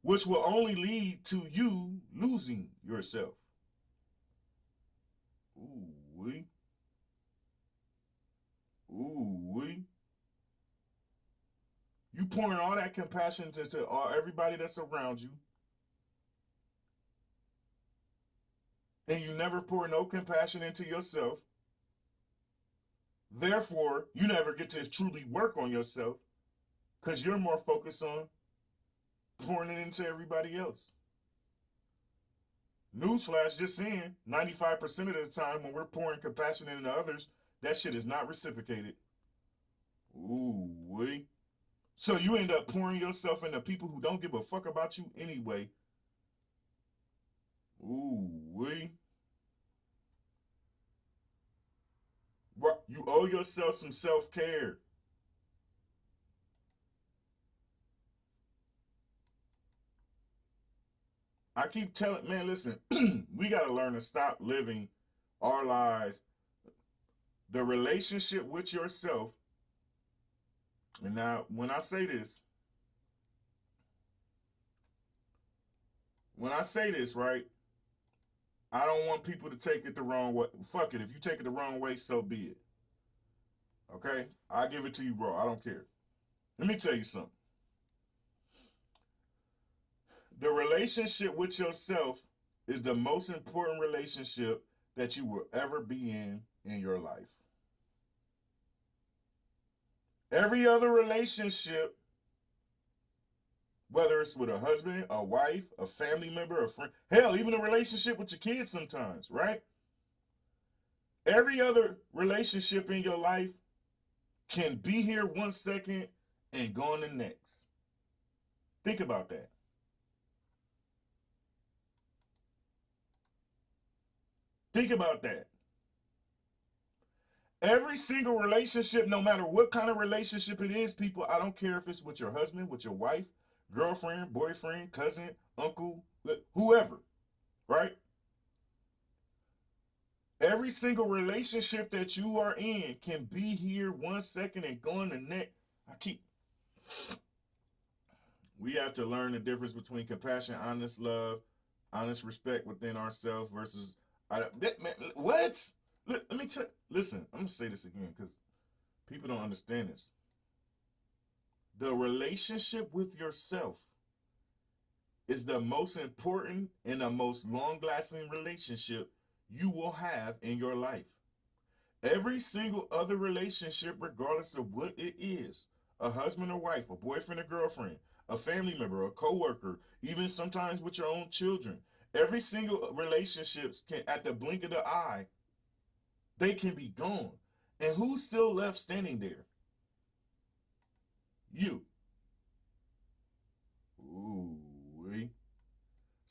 which will only lead to you losing yourself. Ooh-wee. Ooh-wee. You pouring all that compassion to everybody that's around you, and you never pour no compassion into yourself. Therefore, you never get to truly work on yourself because you're more focused on pouring it into everybody else. Newsflash, just saying, 95% of the time when we're pouring compassion into others, that shit is not reciprocated. Ooh-wee. So you end up pouring yourself into people who don't give a fuck about you anyway. Ooh-wee. You owe yourself some self-care. I keep telling, man, listen, we got to learn to stop living our lives. The relationship with yourself. And now, when I say this, right, I don't want people to take it the wrong way. Fuck it. If you take it the wrong way, so be it. Okay? I'll give it to you, bro. I don't care. Let me tell you something. The relationship with yourself is the most important relationship that you will ever be in your life. Every other relationship, whether it's with a husband, a wife, a family member, a friend, hell, even a relationship with your kids sometimes, right? Every other relationship in your life can be here 1 second and gone the next. Think about that. Think about that. Every single relationship, no matter what kind of relationship it is, people, I don't care if it's with your husband, with your wife, girlfriend, boyfriend, cousin, uncle, whoever, right? Every single relationship that you are in can be here 1 second and gone the next. We have to learn the difference between compassion, honest love, honest respect within ourselves versus, what? Let me tell. Listen, I'm gonna say this again because people don't understand this. The relationship with yourself is the most important and the most long-lasting relationship you will have in your life. Every single other relationship, regardless of what it is, a husband or wife, a boyfriend or girlfriend, a family member, a coworker, even sometimes with your own children, every single relationships can, at the blink of the eye, they can be gone. And who's still left standing there? You. Ooh.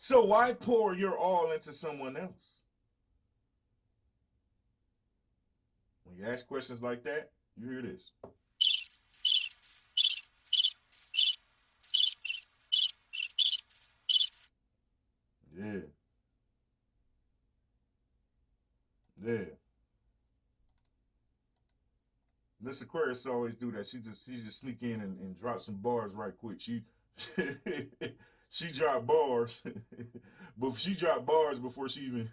So why pour your all into someone else? When you ask questions like that, you hear this. Yeah. Yeah. Miss Aquarius always do that. She just sneak in and drop some bars right quick. She dropped bars, but she dropped bars before she even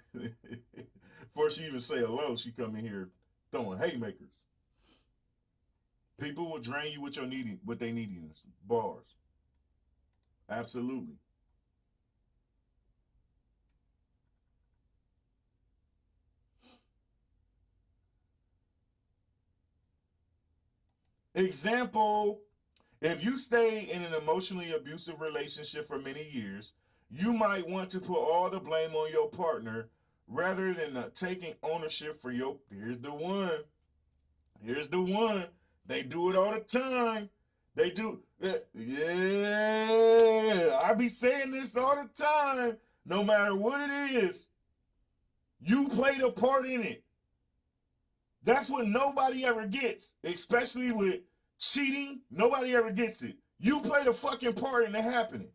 before she even say hello. She come in here throwing haymakers. People will drain you with what they neediness. Bars. Absolutely. Example, if you stay in an emotionally abusive relationship for many years, you might want to put all the blame on your partner rather than taking ownership for your. Here's the one. Here's the one. They do it all the time. They do. Yeah. I be saying this all the time. No matter what it is, you played a part in it. That's what nobody ever gets, especially with cheating. Nobody ever gets it. You played a fucking part in it happening.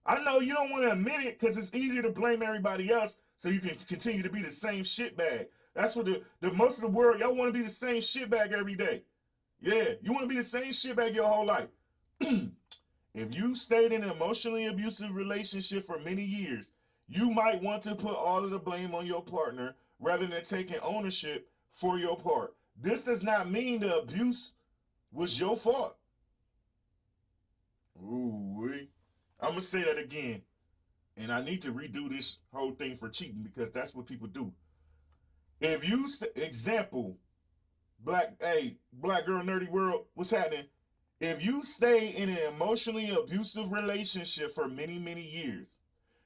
I know you don't want to admit it because it's easier to blame everybody else so you can continue to be the same shitbag. That's what the most of the world, y'all want to be the same shitbag every day. Yeah, you want to be the same shitbag your whole life. If you stayed in an emotionally abusive relationship for many years, you might want to put all of the blame on your partner rather than taking ownership for your part. This does not mean the abuse was your fault. Ooh, I'm going to say that again. And I need to redo this whole thing for cheating because that's what people do. If you, example, black girl nerdy world, what's happening? If you stay in an emotionally abusive relationship for many, many years,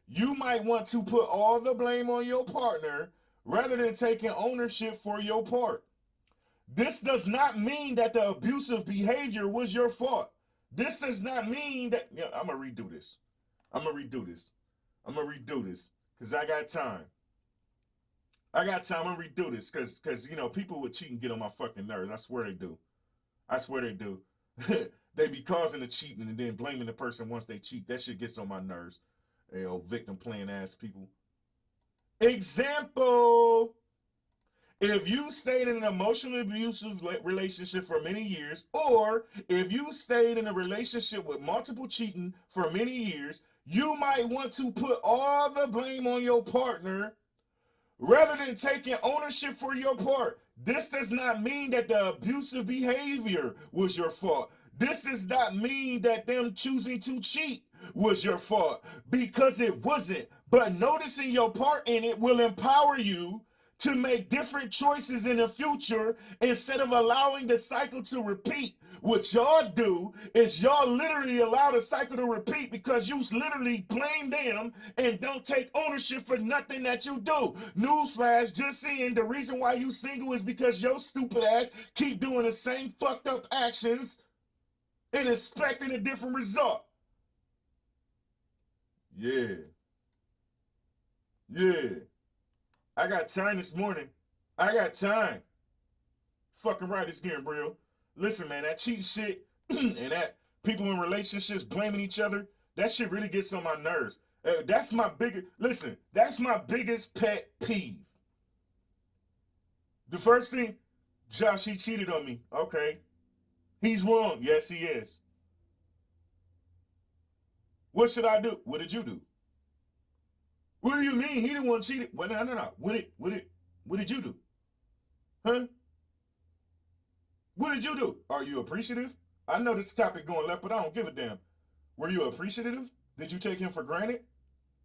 you might want to put all the blame on your partner rather than taking ownership for your part. This does not mean that the abusive behavior was your fault. This does not mean that. Yeah, I'm going to redo this. I'm going to redo this because I got time. I'm going to redo this because, you know, people with cheating get on my fucking nerves. I swear they do. They be causing the cheating and then blaming the person once they cheat. That shit gets on my nerves. Hey, old victim playing ass people. Example. If you stayed in an emotionally abusive relationship for many years, or if you stayed in a relationship with multiple cheating for many years, you might want to put all the blame on your partner rather than taking ownership for your part. This does not mean that the abusive behavior was your fault. This does not mean that them choosing to cheat was your fault, because it wasn't. But noticing your part in it will empower you to make different choices in the future instead of allowing the cycle to repeat. What y'all do is y'all literally allow the cycle to repeat because you literally blame them and don't take ownership for nothing that you do. Newsflash, just saying, the reason why you single is because your stupid ass keep doing the same fucked up actions and expecting a different result. Yeah. I got time this morning. I got time. Fucking right, it's getting real. Listen, man, that cheat shit and that people in relationships blaming each other, that shit really gets on my nerves. That's my biggest pet peeve. The first thing, Josh, he cheated on me. Okay. He's wrong. Yes, he is. What should I do? What did you do? What do you mean? He didn't want to cheat it. Well, no. What did you do? Huh? What did you do? Are you appreciative? I know this topic going left, but I don't give a damn. Were you appreciative? Did you take him for granted?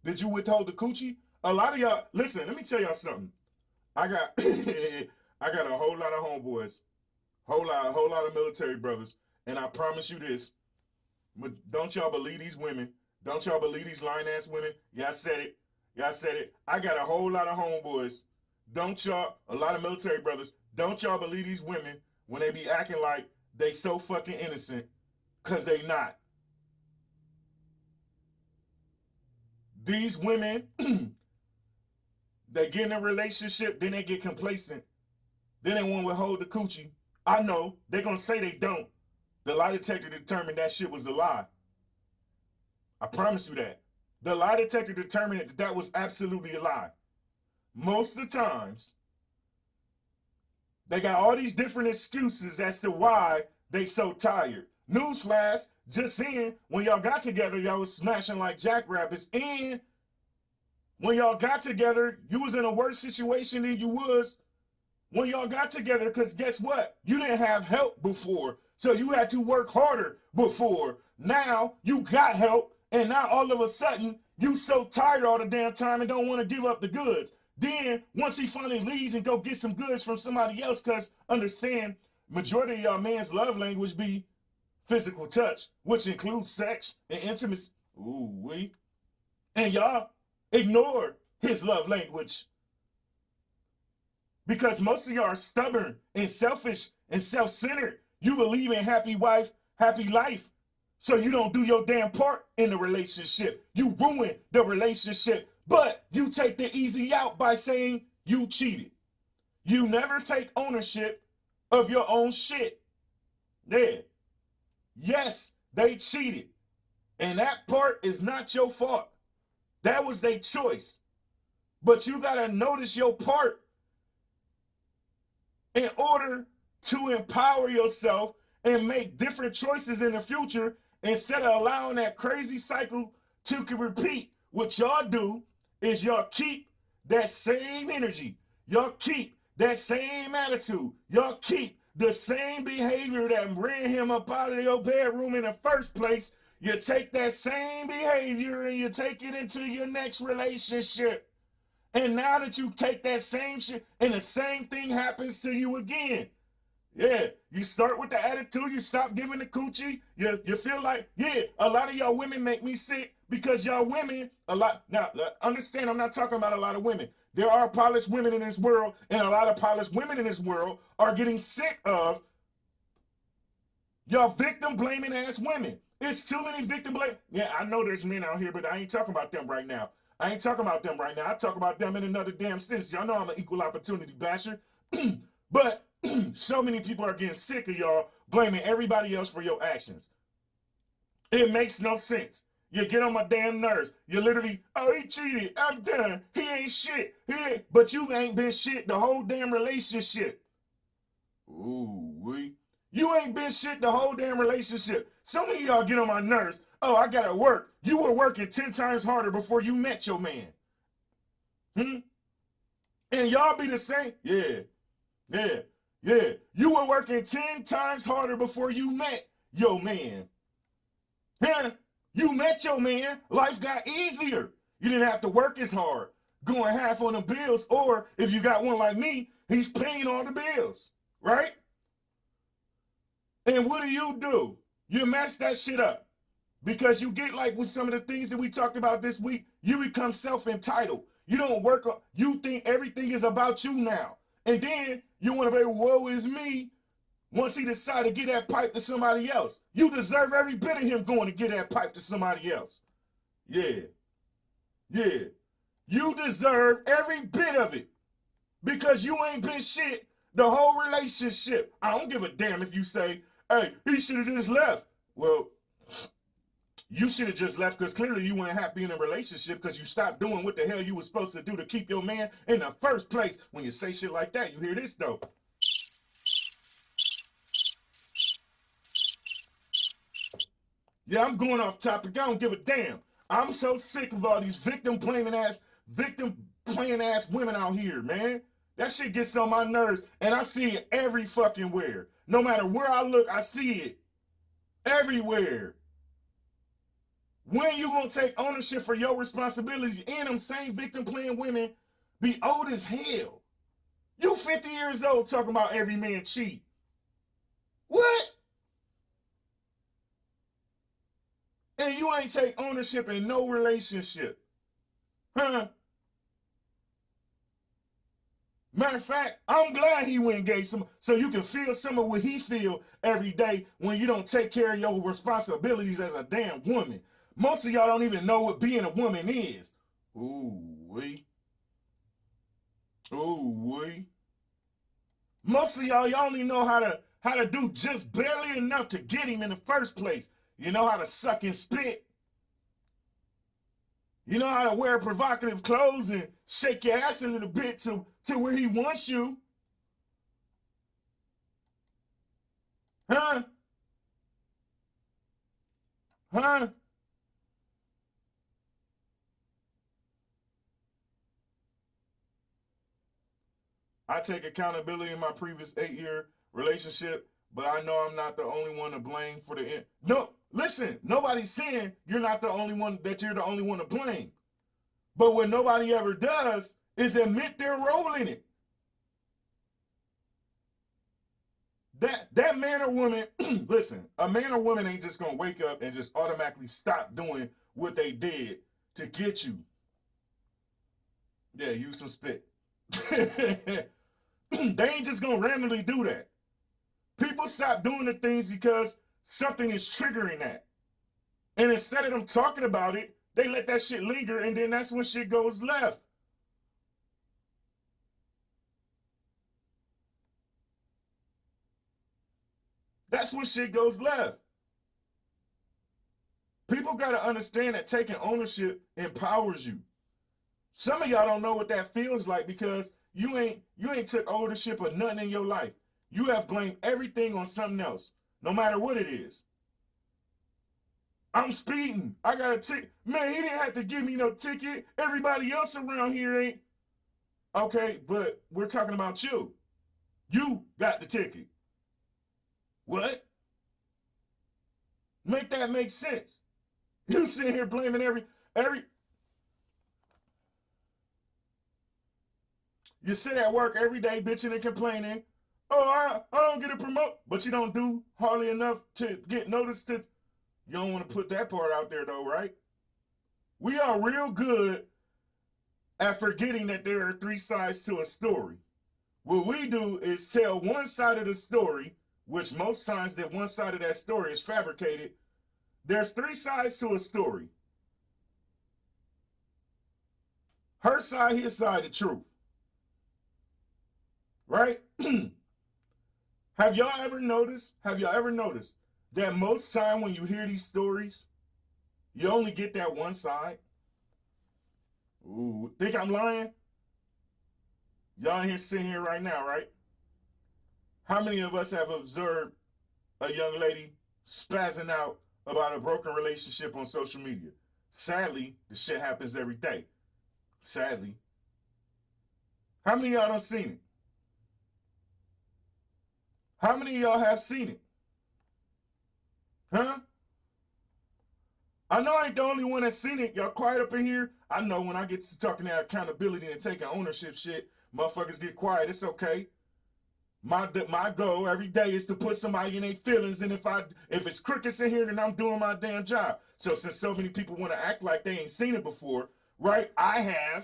Did you withhold the coochie? A lot of y'all, listen, let me tell y'all something. I got I got a whole lot of homeboys, whole lot of military brothers, and I promise you this, but don't y'all believe these women? Don't y'all believe these lying ass women? Yeah, I said it. I got a whole lot of homeboys. A lot of military brothers, don't y'all believe these women when they be acting like they so fucking innocent, because they not. these women, they get in a relationship, then they get complacent. Then they want to withhold the coochie. I know, they're going to say they don't. The lie detector determined that shit was a lie. I promise you that. The lie detector determined that that was absolutely a lie. Most of the times, they got all these different excuses as to why they so tired. Newsflash, just saying, when y'all got together, y'all was smashing like jackrabbits. And when y'all got together, you was in a worse situation than you was when y'all got together, because guess what? You didn't have help before, so you had to work harder before. Now you got help, and now all of a sudden, you so tired all the damn time and don't want to give up the goods. Then, once he finally leaves and go get some goods from somebody else, because understand, majority of y'all man's love language be physical touch, which includes sex and intimacy. Ooh-wee. And y'all ignore his love language. Because most of y'all are stubborn and selfish and self-centered. You believe in happy wife, happy life. So you don't do your damn part in the relationship. You ruin the relationship. But you take the easy out by saying you cheated. You never take ownership of your own shit. Yeah. Yes, they cheated. And that part is not your fault. That was their choice. But you got to notice your part in order to empower yourself and make different choices in the future instead of allowing that crazy cycle to repeat. What y'all do is y'all keep that same energy. Y'all keep that same attitude. Y'all keep the same behavior that ran him up out of your bedroom in the first place. You take that same behavior and you take it into your next relationship. And now that you take that same shit and the same thing happens to you again. Yeah, you start with the attitude, you stop giving the coochie, you feel like, yeah, a lot of y'all women make me sick because y'all women, now, understand, I'm not talking about a lot of women. There are polished women in this world, and a lot of polished women in this world are getting sick of y'all victim blaming ass women. It's too many victim blame. Yeah, I know there's men out here, but I ain't talking about them right now. I ain't talking about them right now. I talk about them in another damn sense. Y'all know I'm an equal opportunity basher. But so many people are getting sick of y'all blaming everybody else for your actions. It makes no sense. You get on my damn nerves. You literally, oh, he cheated. I'm done. He ain't shit. But you ain't been shit the whole damn relationship. Ooh-wee. You ain't been shit the whole damn relationship. Some of y'all get on my nerves. Oh, I gotta work. You were working 10 times harder before you met your man. And y'all be the same. Yeah. You were working 10 times harder before you met your man. You met your man. Life got easier. You didn't have to work as hard. Going half on the bills. Or if you got one like me, he's paying all the bills. Right? And what do? You mess that shit up. Because you get like with some of the things that we talked about this week, you become self-entitled. You don't work, you think everything is about you now. And then you want to be, woe is me, once he decide to get that pipe to somebody else. You deserve every bit of him going to get that pipe to somebody else. Yeah. You deserve every bit of it. Because you ain't been shit the whole relationship. I don't give a damn if you say, hey, he should have just left. Well, you should have just left because clearly you weren't happy in a relationship because you stopped doing what the hell you were supposed to do to keep your man in the first place. When you say shit like that, you hear this though. Yeah, I'm going off topic. I don't give a damn. I'm so sick of all these victim playing ass women out here, man. That shit gets on my nerves, and I see it every fucking where. No matter where I look, I see it everywhere. When you gonna take ownership for your responsibilities and them same victim playing women be old as hell? You 50 years old talking about every man cheat. What? And you ain't take ownership in no relationship. Huh? Matter of fact, I'm glad he went gay some so you can feel some of what he feel every day when you don't take care of your responsibilities as a damn woman. Most of y'all don't even know what being a woman is. Ooh-wee. Ooh-wee. Most of y'all only know how to do just barely enough to get him in the first place. You know how to suck and spit. You know how to wear provocative clothes and shake your ass a little bit to where he wants you. Huh? Huh? I take accountability in my previous 8-year relationship, but I know I'm not the only one to blame for the end. No, listen, nobody's saying you're not the only one, that you're the only one to blame. But what nobody ever does is admit their role in it. That man or woman, listen, a man or woman ain't just gonna wake up and just automatically stop doing what they did to get you. Yeah, use some spit. They ain't just gonna randomly do that. People stop doing the things because something is triggering that. And instead of them talking about it, they let that shit linger, and then that's when shit goes left. That's when shit goes left. People got to understand that taking ownership empowers you. Some of y'all don't know what that feels like because you ain't took ownership of nothing in your life. You have blamed everything on something else, no matter what it is. I'm speeding. I got a ticket. Man, he didn't have to give me no ticket. Everybody else around here ain't. Okay, but we're talking about you. You got the ticket. What? Make that make sense. You sitting here blaming every. You sit at work every day bitching and complaining. Oh, I don't get a promote, but you don't do hardly enough to get noticed. You don't want to put that part out there though, right? We are real good at forgetting that there are 3 sides to a story. What we do is tell one side of the story, which most times that one side of that story is fabricated. There's 3 sides to a story. Her side, his side, the truth. Right? Have y'all ever noticed that most time when you hear these stories, you only get that one side? Ooh, think I'm lying? Y'all here sitting here right now, right? How many of us have observed a young lady spazzing out about a broken relationship on social media? Sadly, the shit happens every day. Sadly. How many of y'all done seen it? How many of y'all have seen it? Huh? I know I ain't the only one that's seen it. Y'all quiet up in here. I know when I get to talking that accountability and taking ownership shit, motherfuckers get quiet. It's okay. My goal every day is to put somebody in their feelings, and if it's crickets in here, then I'm doing my damn job. So since so many people want to act like they ain't seen it before, right? I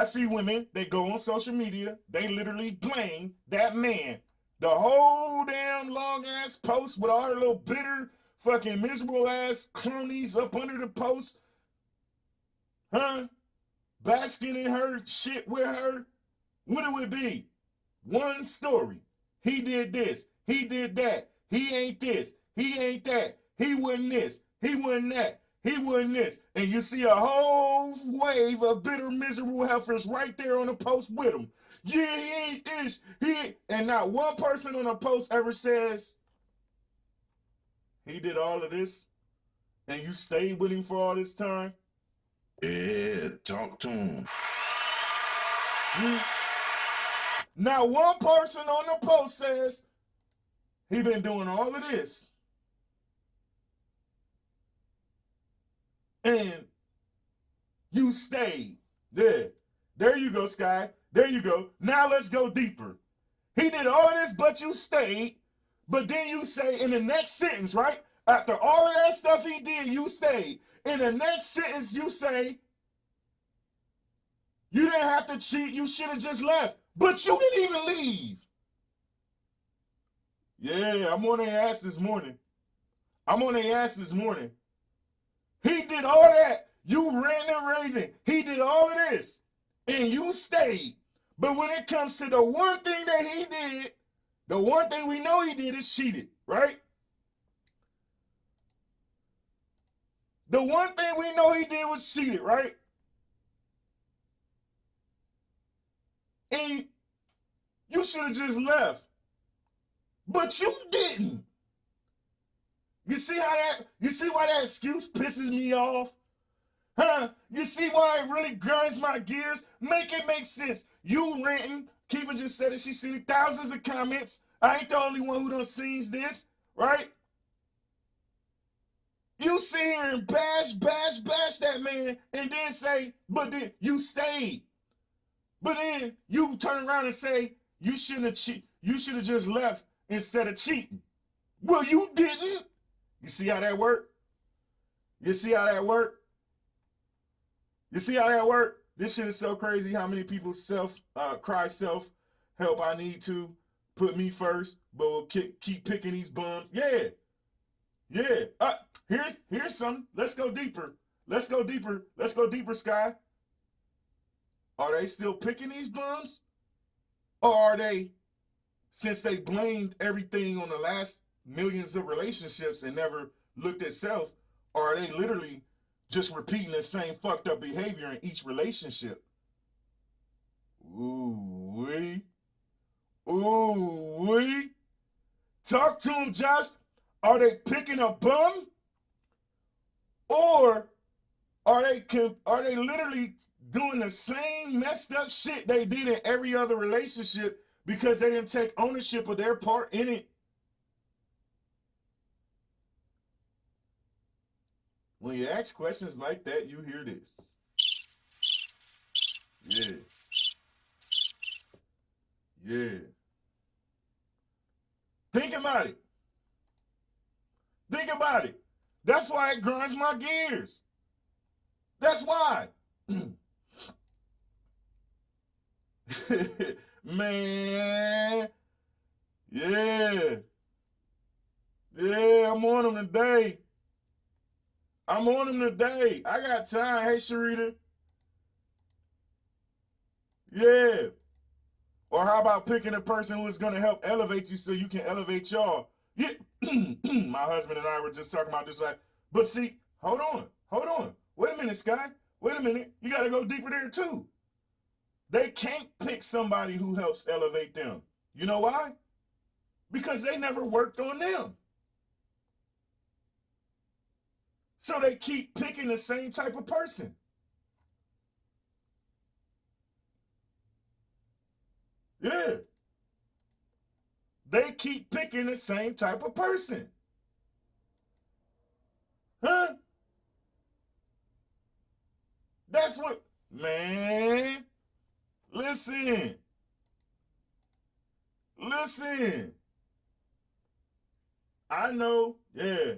see women, they go on social media, they literally blame that man. The whole damn long ass post with all the little bitter, fucking miserable ass cronies up under the post. Huh? Basking in her shit with her. What it would be? One story. He did this. He did that. He ain't this. He ain't that. He wasn't this. He wasn't that. He wasn't this. And you see a whole wave of bitter, miserable heifers right there on the post with him. Yeah, he ain't this. And not one person on the post ever says, he did all of this and you stayed with him for all this time. Yeah, talk to him. Not one person on the post says, he been doing all of this. And you stayed. There you go, Sky. There you go. Now let's go deeper. He did all of this, but you stayed. But then you say in the next sentence, right? After all of that stuff he did, you stayed. In the next sentence, you say, you didn't have to cheat. You should have just left. But you didn't even leave. Yeah, I'm on their ass this morning. He did all that. You ran and raving. He did all of this. And you stayed. But when it comes to the one thing that he did, the one thing we know he did is cheated, right? The one thing we know he did was cheated, right? And you should have just left. But you didn't. You see why that excuse pisses me off? Huh? You see why it really grinds my gears? Make it make sense. You ranting. Kiva just said it. She's seen thousands of comments. I ain't the only one who done seen this, right? You sit here and bash that man and then say, but then you stayed. But then you turn around and say, you should have just left instead of cheating. Well, you didn't. You see how that worked? You see how that worked? You see how that worked? This shit is so crazy how many people cry self-help. I need to put me first, but we'll keep picking these bums. Yeah. Here's some. Let's go deeper. Let's go deeper, Sky. Are they still picking these bums? Or are they, since they blamed everything on the last millions of relationships and never looked at self, or are they literally just repeating the same fucked up behavior in each relationship? Ooh-wee. Talk to him, Josh. Are they picking a bum? Or are they literally doing the same messed up shit they did in every other relationship because they didn't take ownership of their part in it? When you ask questions like that, you hear this. Yeah. Think about it. That's why it grinds my gears. That's why. Man. Yeah, I'm on him today. I got time. Hey, Sharita. Yeah. Or how about picking a person who is going to help elevate you so you can elevate y'all? Yeah. My husband and I were just talking about this. But see, hold on. Wait a minute, Sky. Wait a minute. You got to go deeper there, too. They can't pick somebody who helps elevate them. You know why? Because they never worked on them. So they keep picking the same type of person. Yeah. They keep picking the same type of person. Huh? That's what, man, listen. I know, yeah.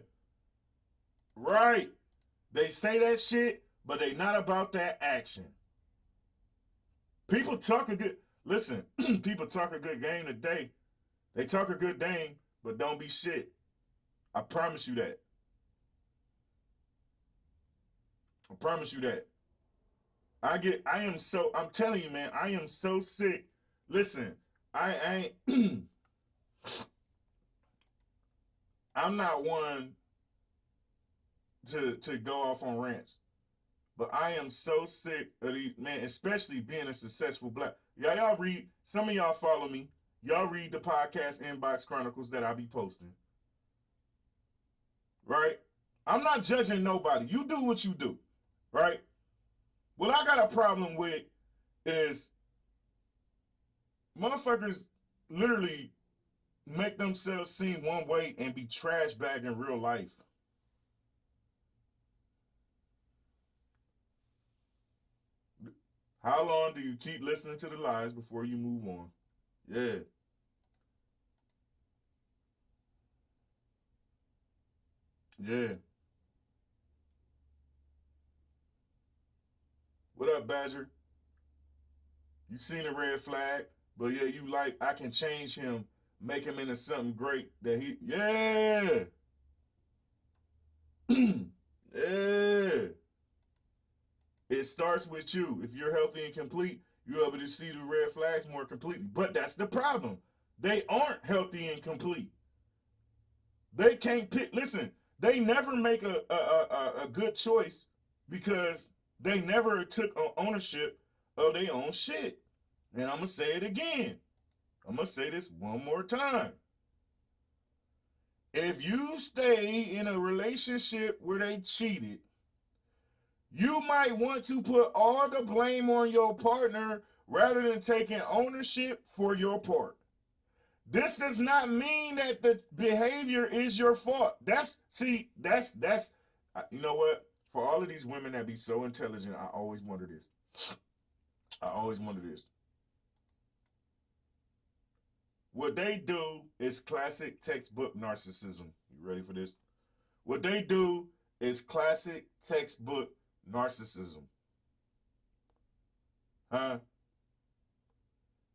Right. They say that shit, but they not about that action. People talk a good, listen, people talk a good game today. They talk a good game, but don't be shit. I promise you that. I'm telling you, man, I am so sick. Listen, I ain't, I'm not one to go off on rants, but I am so sick of these, man, especially being a successful black. Y'all read, some of y'all follow me. Y'all read the podcast Inbox Chronicles that I be posting. Right? I'm not judging nobody. You do what you do. Right? What I got a problem with is motherfuckers literally make themselves seem one way and be trash bag in real life. How long do you keep listening to the lies before you move on? Yeah. Yeah. What up, Badger? You seen a red flag, but yeah, you like, I can change him, make him into something great that he, yeah. Yeah. It starts with you. If you're healthy and complete, you're able to see the red flags more completely. But that's the problem. They aren't healthy and complete. They can't pick. Listen, they never make a good choice because they never took ownership of their own shit. And I'm going to say it again. I'm going to say this one more time. If you stay in a relationship where they cheated, you might want to put all the blame on your partner rather than taking ownership for your part. This does not mean that the behavior is your fault. That's you know what? For all of these women that be so intelligent, I always wonder this. What they do is classic textbook narcissism. You ready for this? What they do is classic textbook narcissism.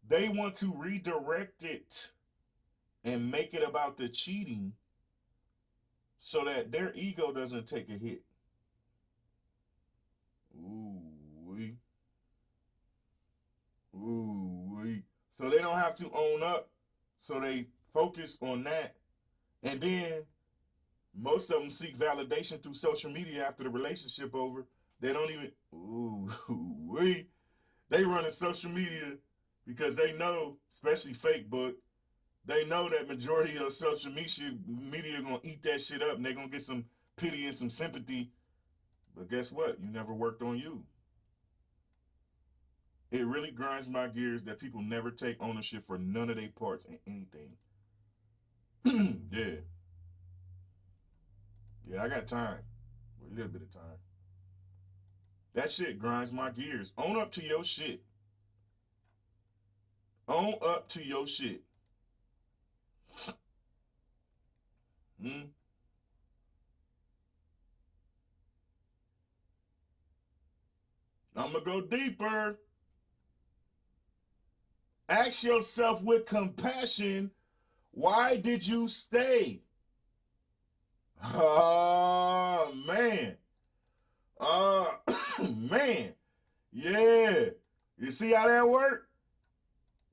They want to redirect it and make it about the cheating so that their ego doesn't take a hit. Ooh-wee. So they don't have to own up. So they focus on that. And then most of them seek validation through social media after the relationship over. They don't even, they run in social media because they know, especially Facebook, they know that majority of social media are going to eat that shit up and they're going to get some pity and some sympathy. But guess what? You never worked on you. It really grinds my gears that people never take ownership for none of their parts in anything. Yeah. Yeah, I got time. A little bit of time. That shit grinds my gears. Own up to your shit. Own up to your shit. I'm going to go deeper. Ask yourself with compassion, why did you stay? Oh, man. Man. Yeah. You see how that worked?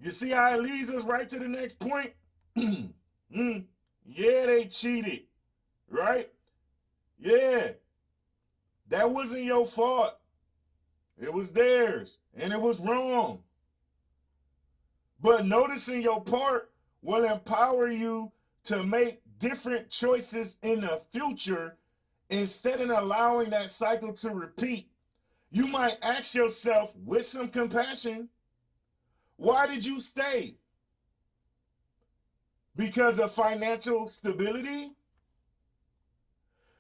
You see how it leads us right to the next point? Yeah, they cheated. Right? Yeah. That wasn't your fault. It was theirs. And it was wrong. But noticing your part will empower you to make different choices in the future instead of allowing that cycle to repeat. You might ask yourself with some compassion, why did you stay? Because of financial stability?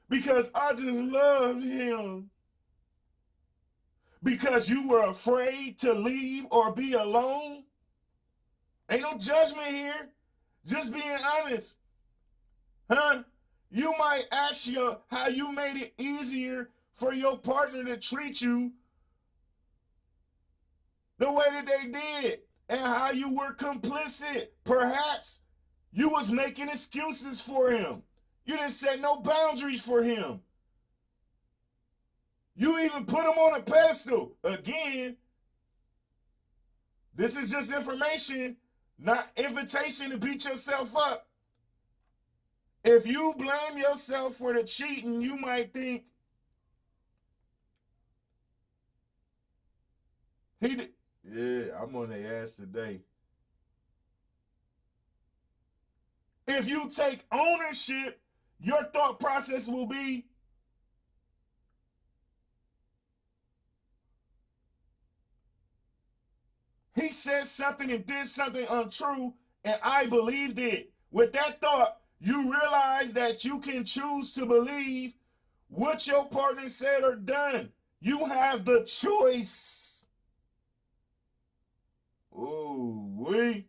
Because I just loved him? Because you were afraid to leave or be alone? Ain't no judgment here. Just being honest. You might ask how you made it easier for your partner to treat you the way that they did and how you were complicit. Perhaps you was making excuses for him. You didn't set no boundaries for him. You even put him on a pedestal. Again, this is just information, not invitation to beat yourself up. If you blame yourself for the cheating, you might think, he did. Yeah, I'm on their ass today. If you take ownership, your thought process will be, he said something and did something untrue, and I believed it. With that thought, you realize that you can choose to believe what your partner said or done. You have the choice. Ooh-wee.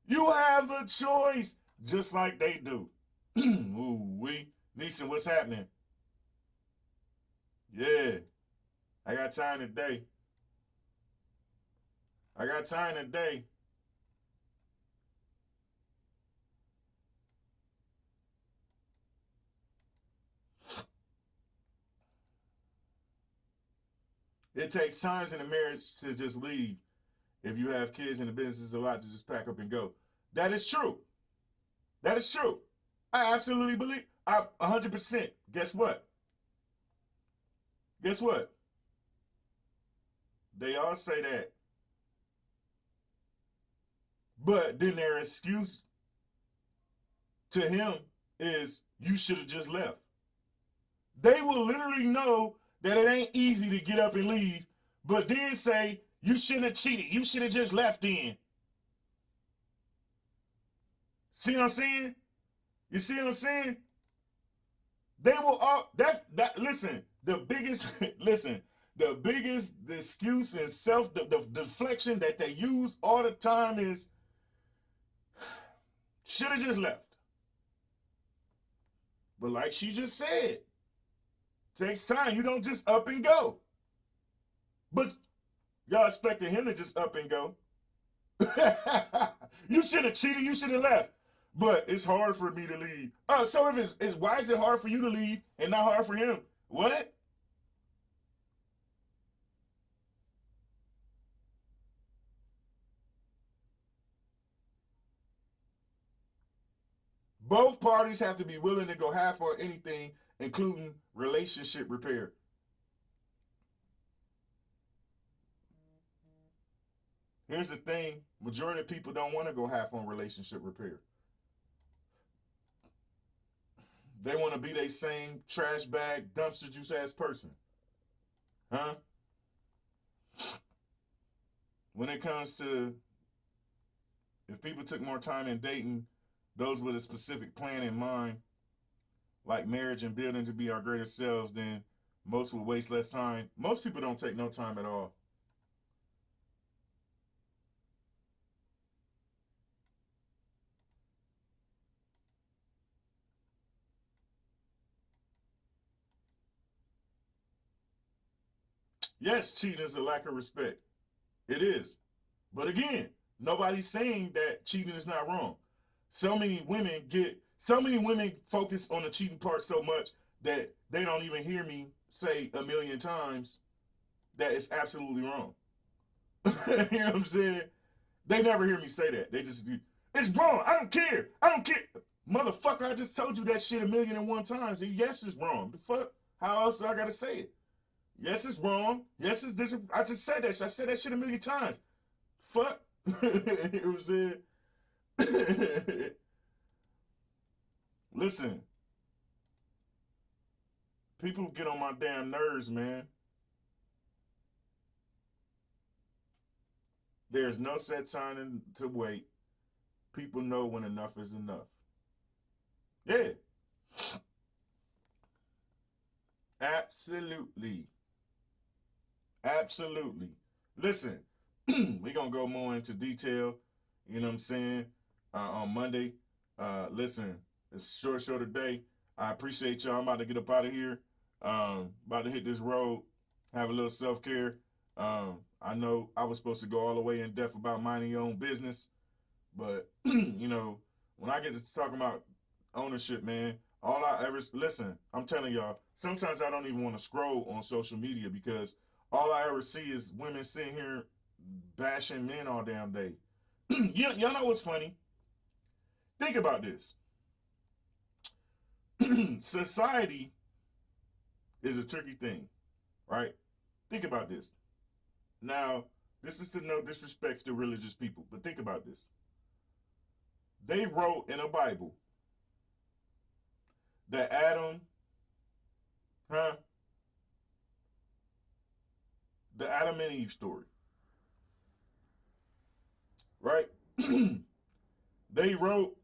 You have the choice, just like they do. Ooh-wee. Neeson, what's happening? Yeah. I got time today. It takes times in a marriage to just leave. If you have kids and the business is a lot to just pack up and go. That is true. That is true. I absolutely believe. 100%. Guess what? Guess what? They all say that. But then their excuse to him is, you should have just left. They will literally know that it ain't easy to get up and leave, but then say, you shouldn't have cheated. You should have just left in. See what I'm saying? You see what I'm saying? They will all, listen, the biggest, the biggest excuse and deflection that they use all the time is, should have just left. But like she just said, takes time. You don't just up and go. But y'all expected him to just up and go. You should have cheated. You should have left. But it's hard for me to leave. Oh, so if it's why is it hard for you to leave and not hard for him? What? Both parties have to be willing to go half on anything, including relationship repair. Here's the thing, majority of people don't want to go half on relationship repair. They want to be their same trash bag, dumpster juice ass person. Huh? When it comes to, if people took more time in dating, those with a specific plan in mind, like marriage and building to be our greater selves, then most would waste less time. Most people don't take no time at all. Yes, cheating is a lack of respect. It is. But again, nobody's saying that cheating is not wrong. So many women focus on the cheating part so much that they don't even hear me say a million times that it's absolutely wrong. You know what I'm saying? They never hear me say that. They just, it's wrong. I don't care. I don't care. Motherfucker, I just told you that shit 1,000,001 times. And yes, it's wrong. The fuck? How else do I gotta say it? Yes, it's wrong. Yes, it's this. I just said that shit. I said that shit 1,000,000 times. Fuck. You know what I'm saying? Listen, people get on my damn nerves, man. There's no set time to wait. People know when enough is enough. Yeah. Absolutely. Absolutely. Listen, we're going to go more into detail, you know what I'm saying, on Monday. Listen, it's short today. I appreciate y'all. I'm about to get up out of here. About to hit this road, have a little self-care. I know I was supposed to go all the way in depth about minding your own business, but, you know, when I get to talking about ownership, man, all I ever, listen, I'm telling y'all, sometimes I don't even want to scroll on social media because all I ever see is women sitting here bashing men all damn day. Y'all know what's funny? Think about this. Society is a tricky thing, right? Think about this. Now, this is to no disrespect to religious people, but think about this. They wrote in a Bible that Adam, the Adam and Eve story, right? They wrote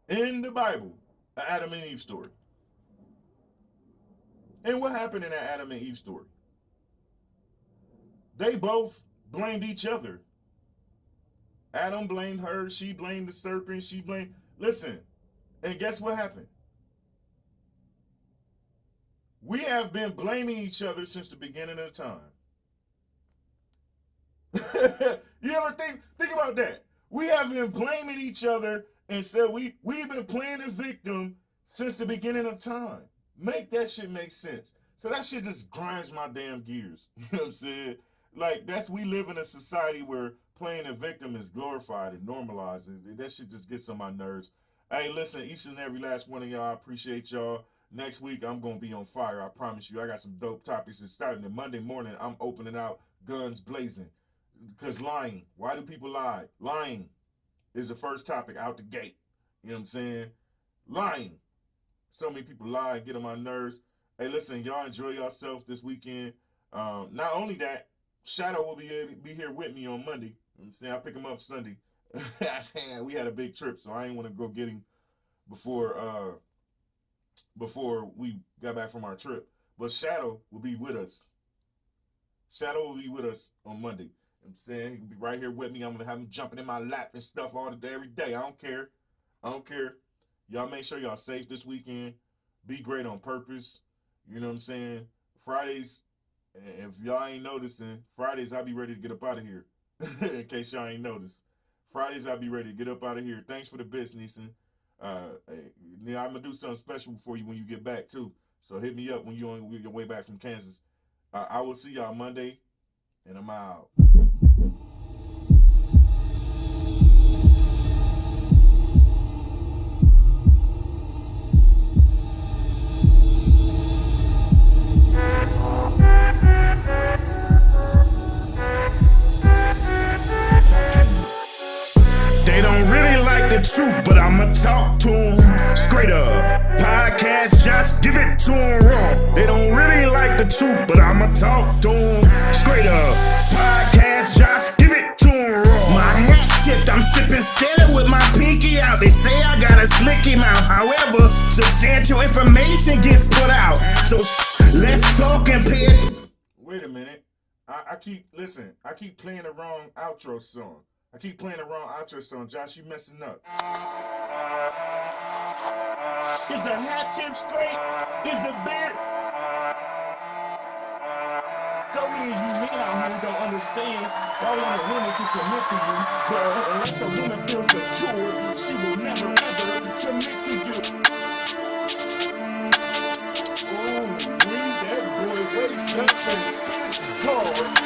in the Bible an Adam and Eve story. And what happened in that Adam and Eve story? They both blamed each other. Adam blamed her, she blamed the serpent, she blamed, listen, and guess what happened? We have been blaming each other since the beginning of time. You ever think about that? We have been blaming each other and said we've been playing the victim since the beginning of time. Make that shit make sense. So that shit just grinds my damn gears. You know what I'm saying? Like, we live in a society where playing a victim is glorified and normalized. That shit just gets on my nerves. Hey, listen, each and every last one of y'all, I appreciate y'all. Next week, I'm going to be on fire. I promise you. I got some dope topics. And starting in Monday morning, I'm opening out guns blazing. Because lying. Why do people lie? Lying is the first topic out the gate. You know what I'm saying? Lying. So many people lie and get on my nerves. Hey, listen, y'all enjoy yourselves this weekend. Not only that, Shadow will be here with me on Monday. You know what I'm saying? I'll pick him up Sunday. We had a big trip, so I ain't want to go get him before we got back from our trip. But Shadow will be with us. Shadow will be with us on Monday. You know what I'm saying? He'll be right here with me. I'm going to have him jumping in my lap and stuff all day, every day. I don't care. Y'all make sure y'all safe this weekend. Be great on purpose. You know what I'm saying? Fridays, if y'all ain't noticing, Fridays I'll be ready to get up out of here. In case y'all ain't noticed. Fridays I'll be ready to get up out of here. Thanks for the bits, Neeson. I'm going to do something special for you when you get back, too. So hit me up when you're on your way back from Kansas. I will see y'all Monday, and I'm out. They don't really like the truth, but I'ma talk to them straight up. Podcast, just give it to them raw. They don't really like the truth, but I'ma talk to them straight up. Podcast, just give it to them raw. My hat tipped, I'm sipping steady with my pinky out. They say I got a slicky mouth, however, substantial information gets put out. So let's talk and pay attention. Wait a minute. I keep playing the wrong outro song. Josh, you messing up. Is the hat tip straight? Is the beard? So many of you men out here don't understand. Y'all want a woman to submit to you, but unless a woman feels secure, she will never ever submit to you. Oh, bring that boy way up and hard.